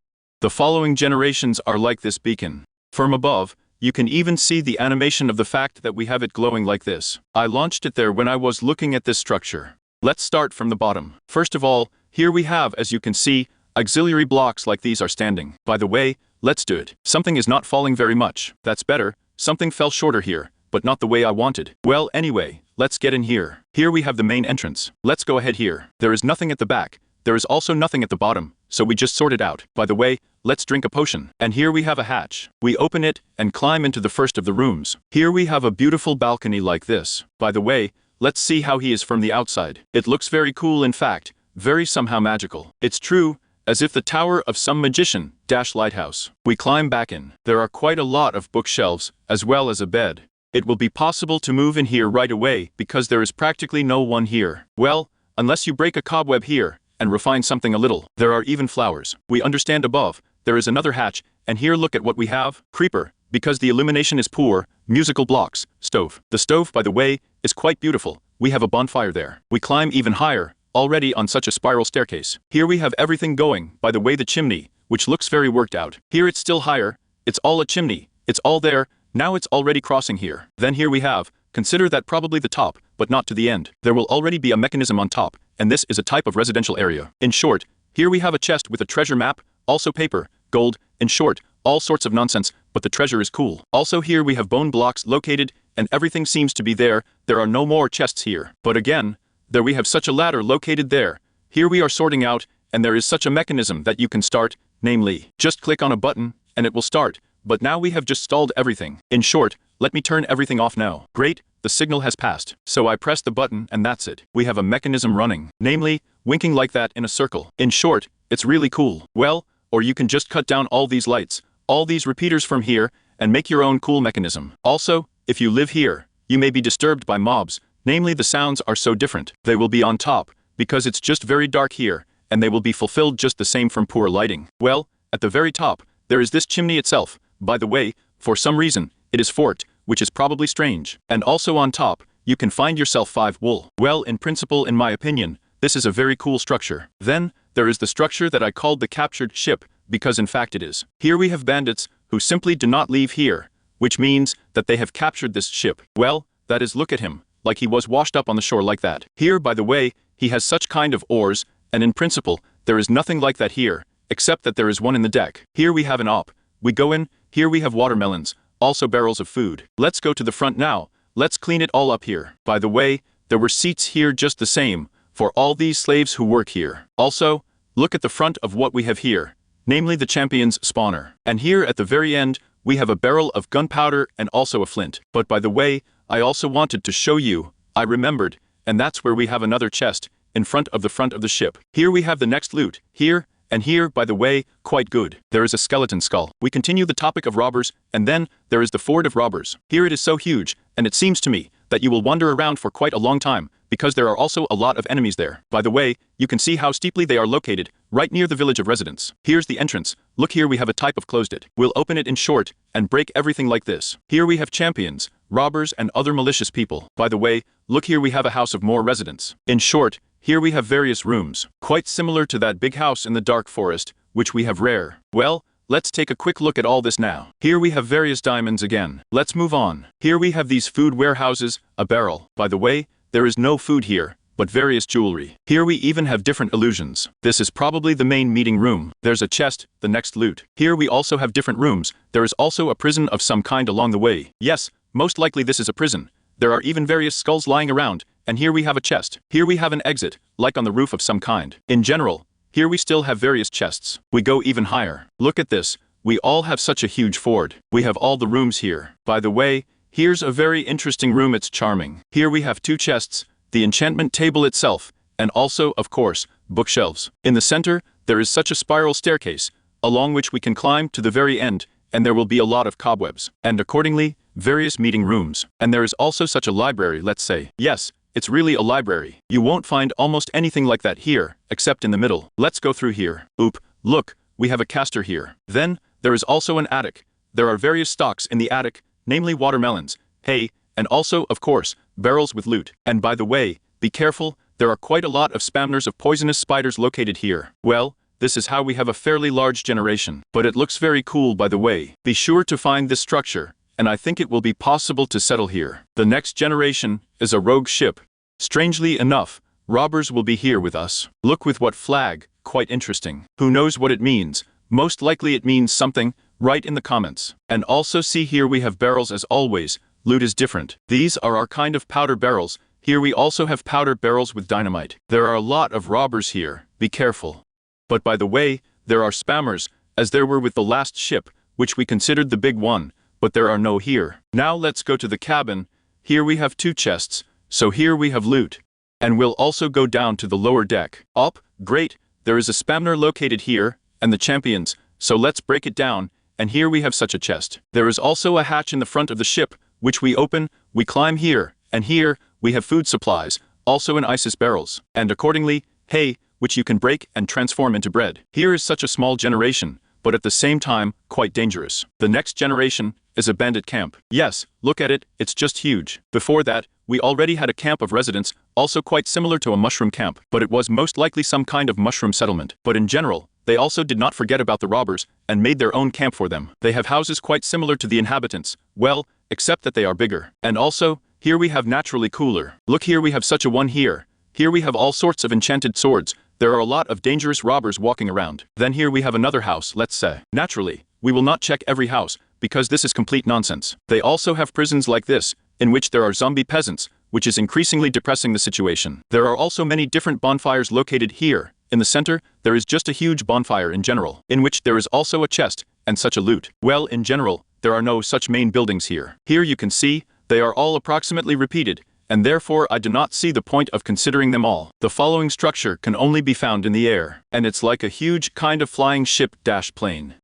The following generations are like this beacon. From above, you can even see the animation of the fact that we have it glowing like this. I launched it there when I was looking at this structure. Let's start from the bottom. First of all, here we have, as you can see, auxiliary blocks like these are standing. By the way, let's do it. Something is not falling very much. That's better. Something fell shorter here, but not the way I wanted. Well, anyway, let's get in here. Here we have the main entrance. Let's go ahead here. There is nothing at the back. There is also nothing at the bottom, so we just sort it out. By the way, let's drink a potion. And here we have a hatch. We open it and climb into the first of the rooms. Here we have a beautiful balcony like this. By the way, let's see how he is from the outside. It looks very cool, in fact, very somehow magical. It's true, as if the tower of some magician, lighthouse. We climb back in. There are quite a lot of bookshelves, as well as a bed. It will be possible to move in here right away because there is practically no one here. Well, unless you break a cobweb here and refine something a little. There are even flowers. We understand above. There is another hatch, and here look at what we have. Creeper, because the illumination is poor, musical blocks, stove. The stove, by the way, is quite beautiful. We have a bonfire there. We climb even higher, already on such a spiral staircase. Here we have everything going, by the way the chimney, which looks very worked out. Here it's still higher, it's all a chimney, it's all there, now it's already crossing here. Then here we have, consider that probably the top, but not to the end. There will already be a mechanism on top, and this is a type of residential area. In short, here we have a chest with a treasure map, also paper, gold, in short, all sorts of nonsense, but the treasure is cool. Also here we have bone blocks located, and everything seems to be there. There are no more chests here. But again, there we have such a ladder located there. Here we are sorting out, and there is such a mechanism that you can start, namely, just click on a button, and it will start. But now we have just stalled everything. In short, let me turn everything off now. Great, the signal has passed. So I press the button and that's it. We have a mechanism running. Namely, winking like that in a circle. In short, it's really cool. Well, or you can just cut down all these lights, all these repeaters from here, and make your own cool mechanism. Also, if you live here, you may be disturbed by mobs. Namely, the sounds are so different. They will be on top, because it's just very dark here, and they will be fulfilled just the same from poor lighting. Well, at the very top, there is this chimney itself. By the way, for some reason, it is forked, which is probably strange. And also on top, you can find yourself 5 wool. Well, in principle, in my opinion, this is a very cool structure. Then, there is the structure that I called the captured ship, because in fact it is. Here we have bandits, who simply do not leave here, which means that they have captured this ship. Well, that is, look at him, like he was washed up on the shore like that. Here, by the way, he has such kind of oars, and in principle, there is nothing like that here, except that there is one in the deck. Here we have an op. We go in, here we have watermelons, also barrels of food. Let's go to the front now, let's clean it all up here. By the way, there were seats here just the same, for all these slaves who work here. Also, look at the front of what we have here, namely the champion's spawner. And here at the very end, we have a barrel of gunpowder and also a flint. But by the way, I also wanted to show you, I remembered, and that's where we have another chest, in front of the ship. Here we have the next loot, here, and here, by the way, quite good. There is a skeleton skull. We continue the topic of robbers, and then, there is the fort of robbers. Here it is so huge, and it seems to me, that you will wander around for quite a long time, because there are also a lot of enemies there. By the way, you can see how steeply they are located, right near the village of residents. Here's the entrance. Look here, we have a type of closed it. We'll open it in short, and break everything like this. Here we have champions, robbers and other malicious people. By the way, look here, we have a house of more residents. In short, here we have various rooms, quite similar to that big house in the dark forest, which we have rare. Well, let's take a quick look at all this now. Here we have various diamonds again. Let's move on. Here we have these food warehouses, a barrel. By the way, there is no food here, but various jewelry. Here we even have different illusions. This is probably the main meeting room. There's a chest, the next loot. Here we also have different rooms. There is also a prison of some kind along the way. Yes, most likely this is a prison. There are even various skulls lying around, and here we have a chest. Here we have an exit, like on the roof of some kind. In general, here we still have various chests. We go even higher. Look at this. We all have such a huge fort. We have all the rooms here. By the way, here's a very interesting room, it's charming. Here we have 2 chests, the enchantment table itself, and also, of course, bookshelves. In the center, there is such a spiral staircase, along which we can climb to the very end, and there will be a lot of cobwebs. And accordingly, various meeting rooms. And there is also such a library, let's say. Yes, it's really a library. You won't find almost anything like that here, except in the middle. Let's go through here. Oop, look, we have a caster here. Then, there is also an attic. There are various stocks in the attic, namely watermelons, hay, and also, of course, barrels with loot. And by the way, be careful, there are quite a lot of spawners of poisonous spiders located here. Well, this is how we have a fairly large generation. But it looks very cool, by the way. Be sure to find this structure, and I think it will be possible to settle here. The next generation is a rogue ship. Strangely enough, robbers will be here with us. Look with what flag, quite interesting. Who knows what it means? Most likely it means something. Write in the comments. And also see here we have barrels as always. Loot is different. These are our kind of powder barrels. Here we also have powder barrels with dynamite. There are a lot of robbers here. Be careful. But by the way, there are spammers, as there were with the last ship, which we considered the big one, but there are no here. Now let's go to the cabin. Here we have 2 chests, so here we have loot. And we'll also go down to the lower deck. Up, great, there is a spammer located here, and the champions, so let's break it down, and here we have such a chest. There is also a hatch in the front of the ship, which we open, we climb here, and here, we have food supplies, also in ISIS barrels, and accordingly, hay, which you can break and transform into bread. Here is such a small generation, but at the same time, quite dangerous. The next generation is a bandit camp. Yes, look at it, it's just huge. Before that, we already had a camp of residents, also quite similar to a mushroom camp, but it was most likely some kind of mushroom settlement. But in general, they also did not forget about the robbers, and made their own camp for them. They have houses quite similar to the inhabitants, well, except that they are bigger. And also, here we have naturally cooler. Look here, we have such a one here. Here we have all sorts of enchanted swords. There are a lot of dangerous robbers walking around. Then here we have another house, let's say. Naturally, we will not check every house, because this is complete nonsense. They also have prisons like this, in which there are zombie peasants, which is increasingly depressing the situation. There are also many different bonfires located here. In the center, there is just a huge bonfire in general, in which there is also a chest, and such a loot. Well, in general, there are no such main buildings here. Here you can see, they are all approximately repeated, and therefore I do not see the point of considering them all. The following structure can only be found in the air, and it's like a huge kind of flying ship-plane.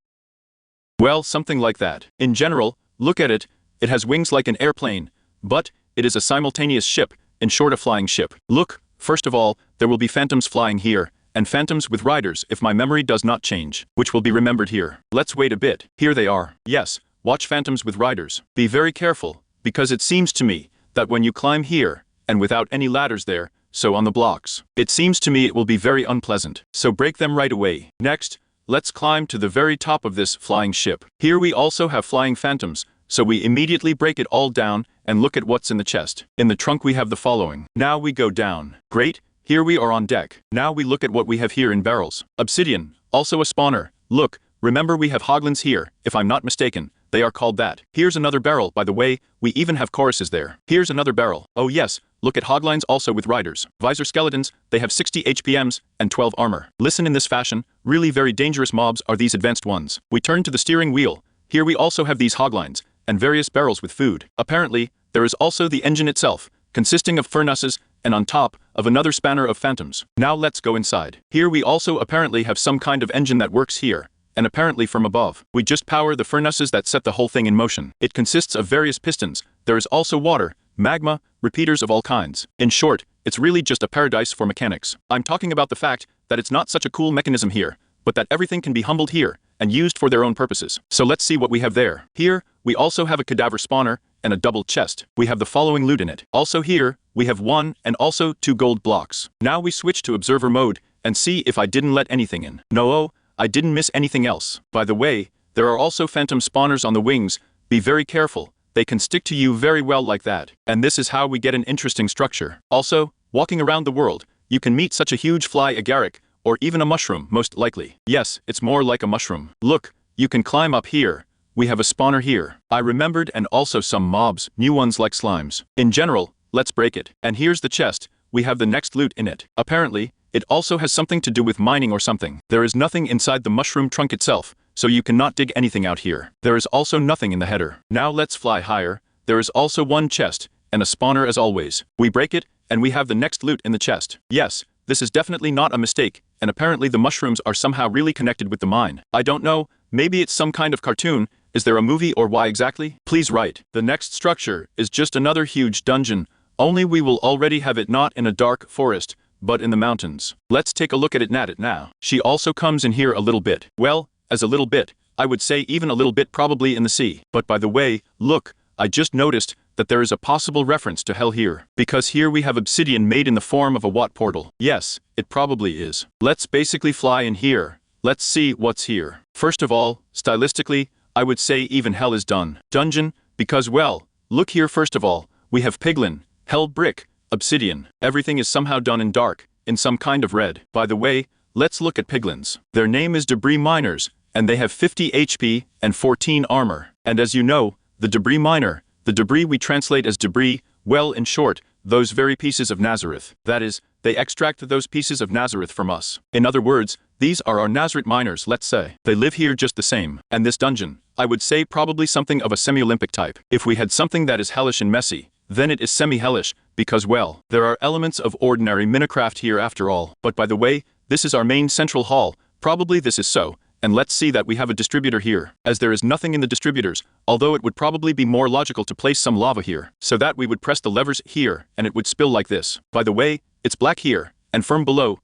Well, something like that. In general, look at it, it has wings like an airplane, but it is a simultaneous ship, in short a flying ship. Look, first of all, there will be phantoms flying here, and phantoms with riders if my memory does not change, which will be remembered here. Let's wait a bit. Here they are. Yes, watch phantoms with riders. Be very careful, because it seems to me that when you climb here, and without any ladders there, so on the blocks, it seems to me it will be very unpleasant. So break them right away. Next, let's climb to the very top of this flying ship. Here we also have flying phantoms, so we immediately break it all down and look at what's in the chest. In the trunk we have the following. Now we go down. Great. Here we are on deck. Now we look at what we have here in barrels. Obsidian, also a spawner. Look, remember we have hoglins here, if I'm not mistaken. They are called that. Here's another barrel, by the way, we even have choruses there. Here's another barrel. Oh yes, look at hoglines also with riders. Visor skeletons, they have 60 HPMs and 12 armor. Listen in this fashion, really very dangerous mobs are these advanced ones. We turn to the steering wheel. Here we also have these hoglines, and various barrels with food. Apparently, there is also the engine itself, consisting of furnaces, and on top of another spanner of phantoms. Now let's go inside. Here we also apparently have some kind of engine that works here, and apparently from above. We just power the furnaces that set the whole thing in motion. It consists of various pistons. There is also water, magma, repeaters of all kinds. In short, it's really just a paradise for mechanics. I'm talking about the fact that it's not such a cool mechanism here, but that everything can be humbled here and used for their own purposes. So let's see what we have there. Here, we also have a cadaver spawner and a double chest. We have the following loot in it. Also here, we have 1 and also 2 gold blocks. Now we switch to observer mode and see if I didn't let anything in. No, I didn't miss anything else. By the way, there are also phantom spawners on the wings. Be very careful. They can stick to you very well like that. And this is how we get an interesting structure. Also, walking around the world, you can meet such a huge fly agaric, or even a mushroom, most likely. Yes, it's more like a mushroom. Look, you can climb up here. We have a spawner here. I remembered, and also some mobs, new ones like slimes. In general, let's break it. And here's the chest. We have the next loot in it. Apparently, it also has something to do with mining or something. There is nothing inside the mushroom trunk itself, so you cannot dig anything out here. There is also nothing in the header. Now let's fly higher. There is also 1 chest, and a spawner as always. We break it, and we have the next loot in the chest. Yes, this is definitely not a mistake, and apparently the mushrooms are somehow really connected with the mine. I don't know, maybe it's some kind of cartoon. Is there a movie or why exactly? Please write. The next structure is just another huge dungeon, only we will already have it not in a dark forest, but in the mountains. Let's take a look at it now. She also comes in here a little bit. Well, as a little bit, I would say even a little bit probably in the sea. But by the way, look, I just noticed that there is a possible reference to hell here. Because here we have obsidian made in the form of a watt portal. Yes, it probably is. Let's basically fly in here. Let's see what's here. First of all, stylistically, I would say even hell is done. Dungeon, because well, look here first of all, we have piglin, hell brick, obsidian. Everything is somehow done in dark, in some kind of red. By the way, let's look at piglins. Their name is debris miners, and they have 50 HP and 14 armor. And as you know, the debris miner, the debris we translate as debris, well, in short, those very pieces of Nazareth. That is, they extract those pieces of Nazareth from us. In other words, these are our Nazareth miners, let's say. They live here just the same. And this dungeon, I would say probably something of a semi-Olympic type. If we had something that is hellish and messy, then it is semi-hellish, because well, there are elements of ordinary Minecraft here after all. But by the way, this is our main central hall, probably this is so. And let's see that we have a distributor here, as there is nothing in the distributors, although it would probably be more logical to place some lava here, so that we would press the levers here, and it would spill like this. By the way, it's black here, and from below,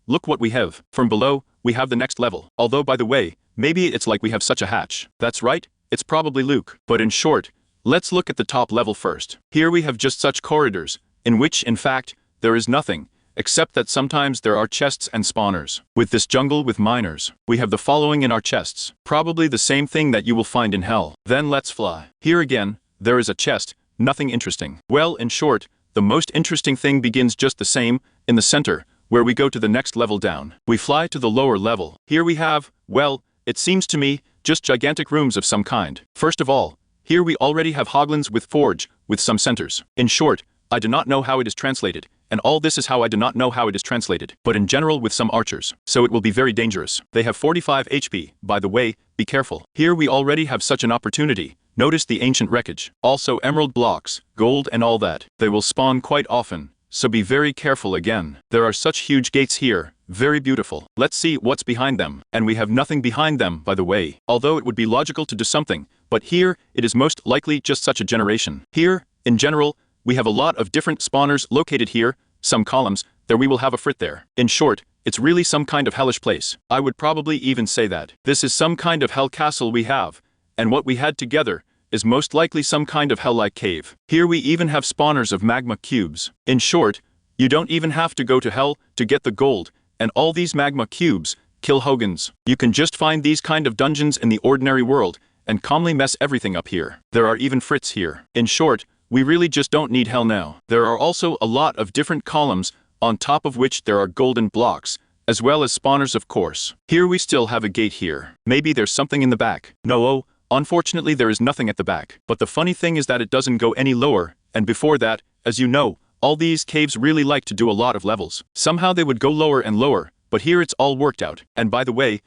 look what we have. From below, we have the next level. Although by the way, maybe it's like we have such a hatch. That's right, it's probably Luke. But in short, let's look at the top level first. Here we have just such corridors, in which, in fact, there is nothing, except that sometimes there are chests and spawners. With this jungle with miners, we have the following in our chests. Probably the same thing that you will find in hell. Then let's fly. Here again, there is a chest, nothing interesting. Well, in short, the most interesting thing begins just the same, in the center, where we go to the next level down. We fly to the lower level. Here we have, well, it seems to me, just gigantic rooms of some kind. First of all, here we already have hoglins with forge, with some centers. In short, I do not know how it is translated, and all this is how I do not know how it is translated, but in general with some archers, so it will be very dangerous. They have 45 HP, by the way, be careful. Here we already have such an opportunity. Notice the ancient wreckage. Also emerald blocks, gold and all that. They will spawn quite often, so be very careful again. There are such huge gates here, very beautiful. Let's see what's behind them. And we have nothing behind them, by the way, although it would be logical to do something, but here, it is most likely just such a generation. Here, in general, we have a lot of different spawners located here, some columns, there we will have a frit there. In short, it's really some kind of hellish place. I would probably even say that. This is some kind of hell castle we have, and what we had together is most likely some kind of hell-like cave. Here we even have spawners of magma cubes. In short, you don't even have to go to hell to get the gold, and all these magma cubes kill Hogans. You can just find these kind of dungeons in the ordinary world, and calmly mess everything up here. There are even frits here. In short, we really just don't need hell now. There are also a lot of different columns, on top of which there are golden blocks, as well as spawners of course. Here we still have a gate here. Maybe there's something in the back. No, unfortunately there is nothing at the back. But the funny thing is that it doesn't go any lower, and before that, as you know, all these caves really like to do a lot of levels. Somehow they would go lower and lower, but here it's all worked out. And by the way,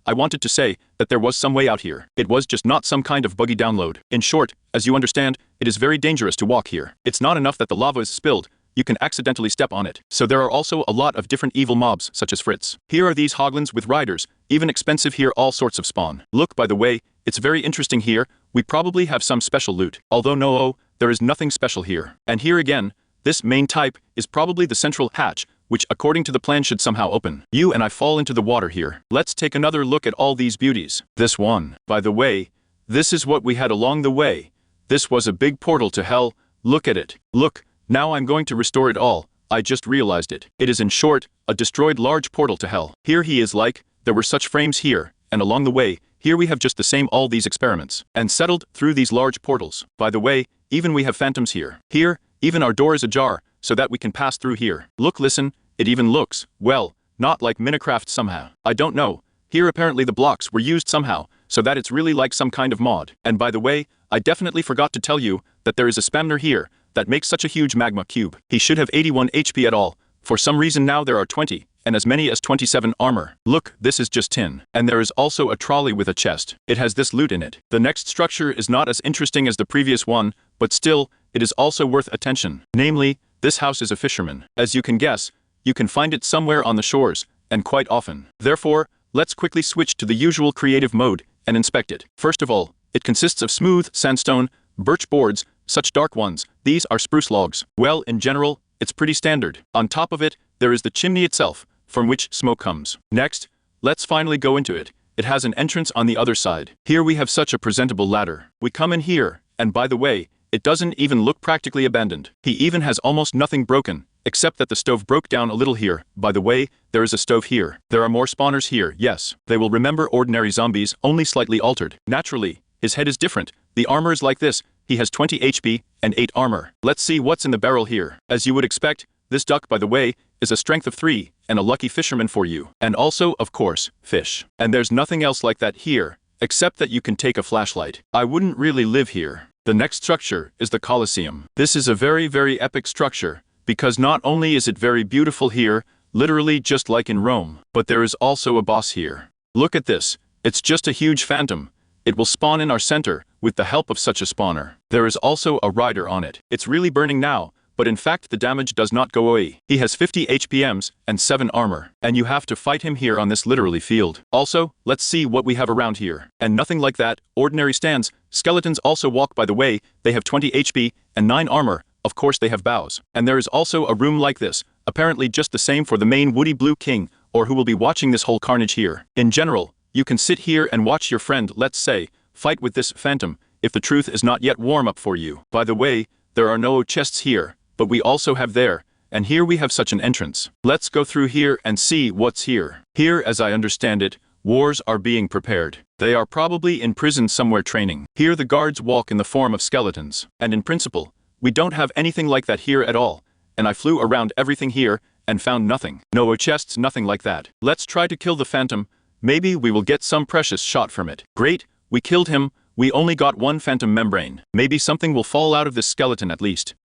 I wanted to say that there was some way out here. It was just not some kind of buggy download. In short, as you understand, it is very dangerous to walk here. It's not enough that the lava is spilled, you can accidentally step on it. So there are also a lot of different evil mobs, such as frits. Here are these hoglins with riders, even expensive here, all sorts of spawn. Look, by the way, it's very interesting here, we probably have some special loot. Although there is nothing special here. And here again, this main type is probably the central hatch, which according to the plan should somehow open. You and I fall into the water here. Let's take another look at all these beauties. This one. By the way, this is what we had along the way. This was a big portal to hell. Look at it. Look, now I'm going to restore it all. I just realized it. It is in short, a destroyed large portal to hell. Here he is like, there were such frames here, and along the way, here we have just the same all these experiments, and settled through these large portals. By the way, even we have phantoms here. Here, even our door is ajar, so that we can pass through here. Look, listen, it even looks, well, not like Minecraft somehow. I don't know. Here apparently the blocks were used somehow, so that it's really like some kind of mod. And by the way, I definitely forgot to tell you that there is a spamner here that makes such a huge magma cube. He should have 81 HP at all. For some reason now there are 20, and as many as 27 armor. Look, this is just tin. And there is also a trolley with a chest. It has this loot in it. The next structure is not as interesting as the previous one, but still, it is also worth attention. Namely, this house is a fisherman. As you can guess, you can find it somewhere on the shores, and quite often. Therefore, let's quickly switch to the usual creative mode and inspect it. First of all, it consists of smooth sandstone, birch boards, such dark ones. These are spruce logs. Well, in general, it's pretty standard. On top of it, there is the chimney itself, from which smoke comes. Next, let's finally go into it. It has an entrance on the other side. Here we have such a presentable ladder. We come in here, and by the way, it doesn't even look practically abandoned. He even has almost nothing broken, except that the stove broke down a little here. By the way, there is a stove here. There are more spawners here, yes. They will remember ordinary zombies, only slightly altered. Naturally, his head is different. The armor is like this. He has 20 HP and 8 armor. Let's see what's in the barrel here. As you would expect, this duck, by the way, is a strength of 3 and a lucky fisherman for you. And also, of course, fish. And there's nothing else like that here, except that you can take a flashlight. I wouldn't really live here. The next structure is the Coliseum. This is a very, very epic structure, because not only is it very beautiful here, literally just like in Rome, but there is also a boss here. Look at this. It's just a huge phantom. It will spawn in our center with the help of such a spawner. There is also a rider on it. It's really burning now, but in fact the damage does not go away. He has 50 HPMs and 7 armor, and you have to fight him here on this literally field. Also, let's see what we have around here. And nothing like that, ordinary stands. Skeletons also walk, by the way. They have 20 HP and 9 armor. Of course they have bows. And there is also a room like this, apparently just the same for the main Woody Blue King, or who will be watching this whole carnage here. In general, you can sit here and watch your friend, let's say, fight with this phantom, if the truth is not yet warm up for you. By the way, there are no chests here, but we also have there, and here we have such an entrance. Let's go through here and see what's here. Here, as I understand it, wars are being prepared. They are probably in prison somewhere training. Here the guards walk in the form of skeletons, and in principle, we don't have anything like that here at all, and I flew around everything here and found nothing. No chests, nothing like that. Let's try to kill the phantom. Maybe we will get some precious shot from it. Great, we killed him. We only got 1 phantom membrane. Maybe something will fall out of this skeleton at least.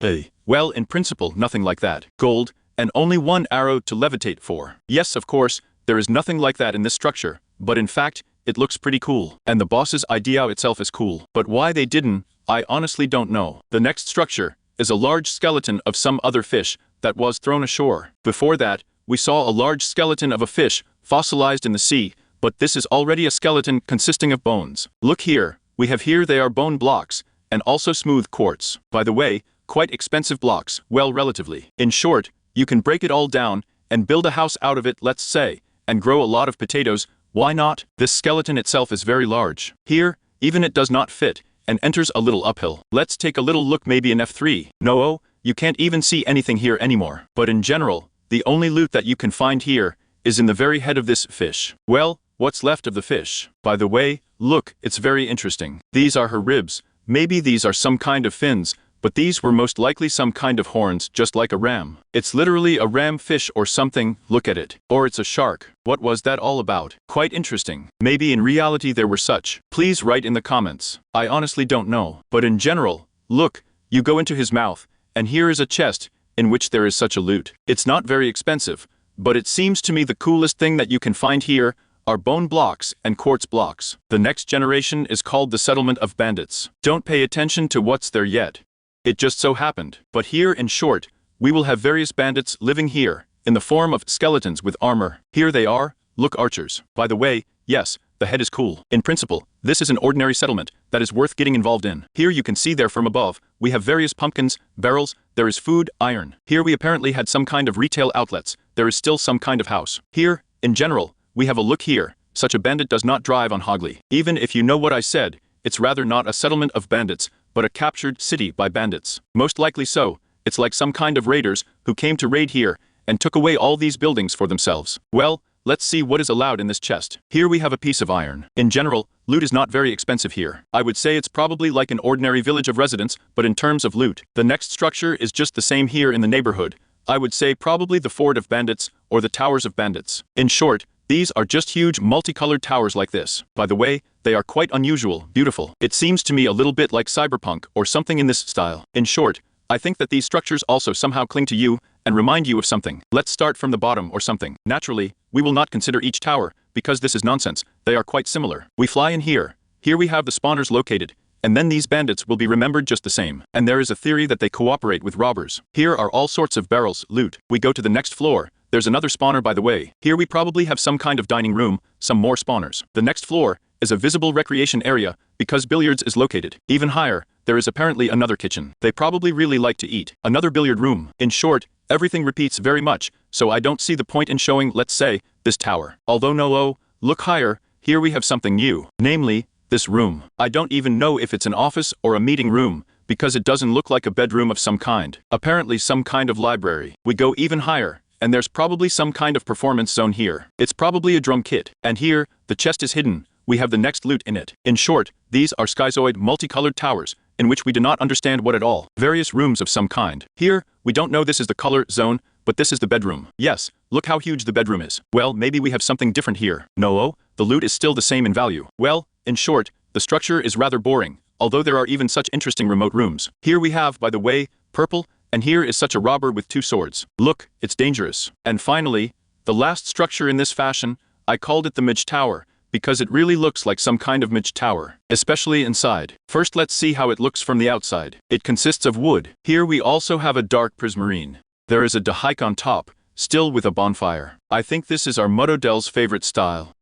Well, in principle, nothing like that. Gold, and only 1 arrow to levitate for. Yes, of course, there is nothing like that in this structure, but in fact, it looks pretty cool. And the boss's idea itself is cool. But why they didn't, I honestly don't know. The next structure is a large skeleton of some other fish that was thrown ashore. Before that, we saw a large skeleton of a fish fossilized in the sea, but this is already a skeleton consisting of bones. Look here, we have here they are bone blocks, and also smooth quartz. By the way, quite expensive blocks, well, relatively. In short, you can break it all down and build a house out of it, let's say, and grow a lot of potatoes. Why not? This skeleton itself is very large. Here, even it does not fit, and enters a little uphill. Let's take a little look, maybe in F3. No, you can't even see anything here anymore. But in general, the only loot that you can find here is in the very head of this fish. Well, what's left of the fish? By the way, look, it's very interesting. These are her ribs. Maybe these are some kind of fins, but these were most likely some kind of horns, just like a ram. It's literally a ram fish or something, look at it. Or it's a shark. What was that all about? Quite interesting. Maybe in reality there were such. Please write in the comments. I honestly don't know. But in general, look, you go into his mouth, and here is a chest, in which there is such a loot. It's not very expensive, but it seems to me the coolest thing that you can find here are bone blocks and quartz blocks. The next generation is called the settlement of bandits. Don't pay attention to what's there yet. It just so happened. But here, in short, we will have various bandits living here, in the form of skeletons with armor. Here they are, look, archers. By the way, yes, the head is cool. In principle, this is an ordinary settlement that is worth getting involved in. Here you can see there from above, we have various pumpkins, barrels, there is food, iron. Here we apparently had some kind of retail outlets, there is still some kind of house. Here, in general, we have a look here. Such a bandit does not drive on Hogley. Even if you know what I said, it's rather not a settlement of bandits, but a captured city by bandits. Most likely so, it's like some kind of raiders who came to raid here and took away all these buildings for themselves. Well, let's see what is allowed in this chest. Here we have a piece of iron. In general, loot is not very expensive here. I would say it's probably like an ordinary village of residents, but in terms of loot, the next structure is just the same here in the neighborhood. I would say probably the fort of bandits or the towers of bandits. In short, these are just huge multicolored towers like this. By the way, they are quite unusual, beautiful. It seems to me a little bit like cyberpunk or something in this style. In short, I think that these structures also somehow cling to you and remind you of something. Let's start from the bottom or something. Naturally, we will not consider each tower, because this is nonsense. They are quite similar. We fly in here. Here we have the spawners located, and then these bandits will be remembered just the same. And there is a theory that they cooperate with robbers. Here are all sorts of barrels, loot. We go to the next floor. There's another spawner by the way. Here we probably have some kind of dining room, some more spawners. The next floor is a visible recreation area, because billiards is located. Even higher, there is apparently another kitchen. They probably really like to eat. Another billiard room. In short, everything repeats very much, so I don't see the point in showing, let's say, this tower. Although no, look higher, here we have something new. Namely, this room. I don't even know if it's an office or a meeting room, because it doesn't look like a bedroom of some kind. Apparently some kind of library. We go even higher, and there's probably some kind of performance zone here. It's probably a drum kit. And here, the chest is hidden. We have the next loot in it. In short, these are schizoid multicolored towers, in which we do not understand what at all. Various rooms of some kind. Here, we don't know this is the color zone, but this is the bedroom. Yes, look how huge the bedroom is. Well, maybe we have something different here. No, the loot is still the same in value. Well, in short, the structure is rather boring, although there are even such interesting remote rooms. Here we have, by the way, purple, and here is such a robber with 2 swords. Look, it's dangerous. And finally, the last structure in this fashion, I called it the Midge Tower, because it really looks like some kind of Midge Tower, especially inside. First let's see how it looks from the outside. It consists of wood. Here we also have a dark prismarine. There is a dahike on top, still with a bonfire. I think this is our Motodel's favorite style.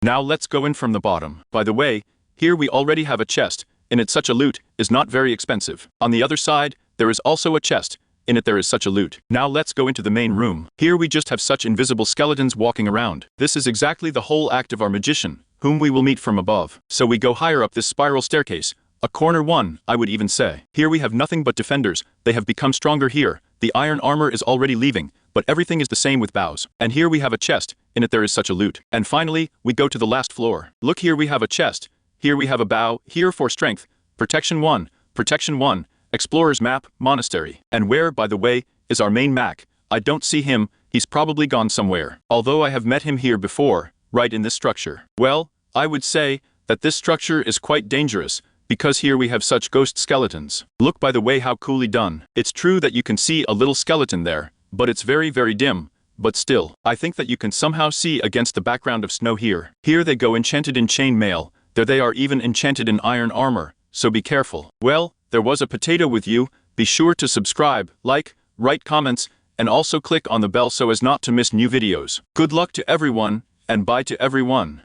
Now let's go in from the bottom. By the way, here we already have a chest. In it such a loot is not very expensive. On the other side, there is also a chest. In it there is such a loot. Now let's go into the main room. Here we just have such invisible skeletons walking around. This is exactly the whole act of our magician, whom we will meet from above. So we go higher up this spiral staircase. A corner one, I would even say. Here we have nothing but defenders. They have become stronger here. The iron armor is already leaving, but everything is the same with bows. And here we have a chest. In it there is such a loot. And finally, we go to the last floor. Look, here we have a chest. Here we have a bow. Here for strength. Protection 1. Protection 1. Explorer's map, Monastery. And where, by the way, is our main Mac? I don't see him, he's probably gone somewhere. Although I have met him here before, right in this structure. Well, I would say that this structure is quite dangerous, because here we have such ghost skeletons. Look, by the way, how coolly done. It's true that you can see a little skeleton there, but it's very, very dim. But still, I think that you can somehow see against the background of snow here. Here they go enchanted in chain mail, there they are even enchanted in iron armor, so be careful. Well, there was a potato with you. Be sure to subscribe, like, write comments, and also click on the bell so as not to miss new videos. Good luck to everyone, and bye to everyone.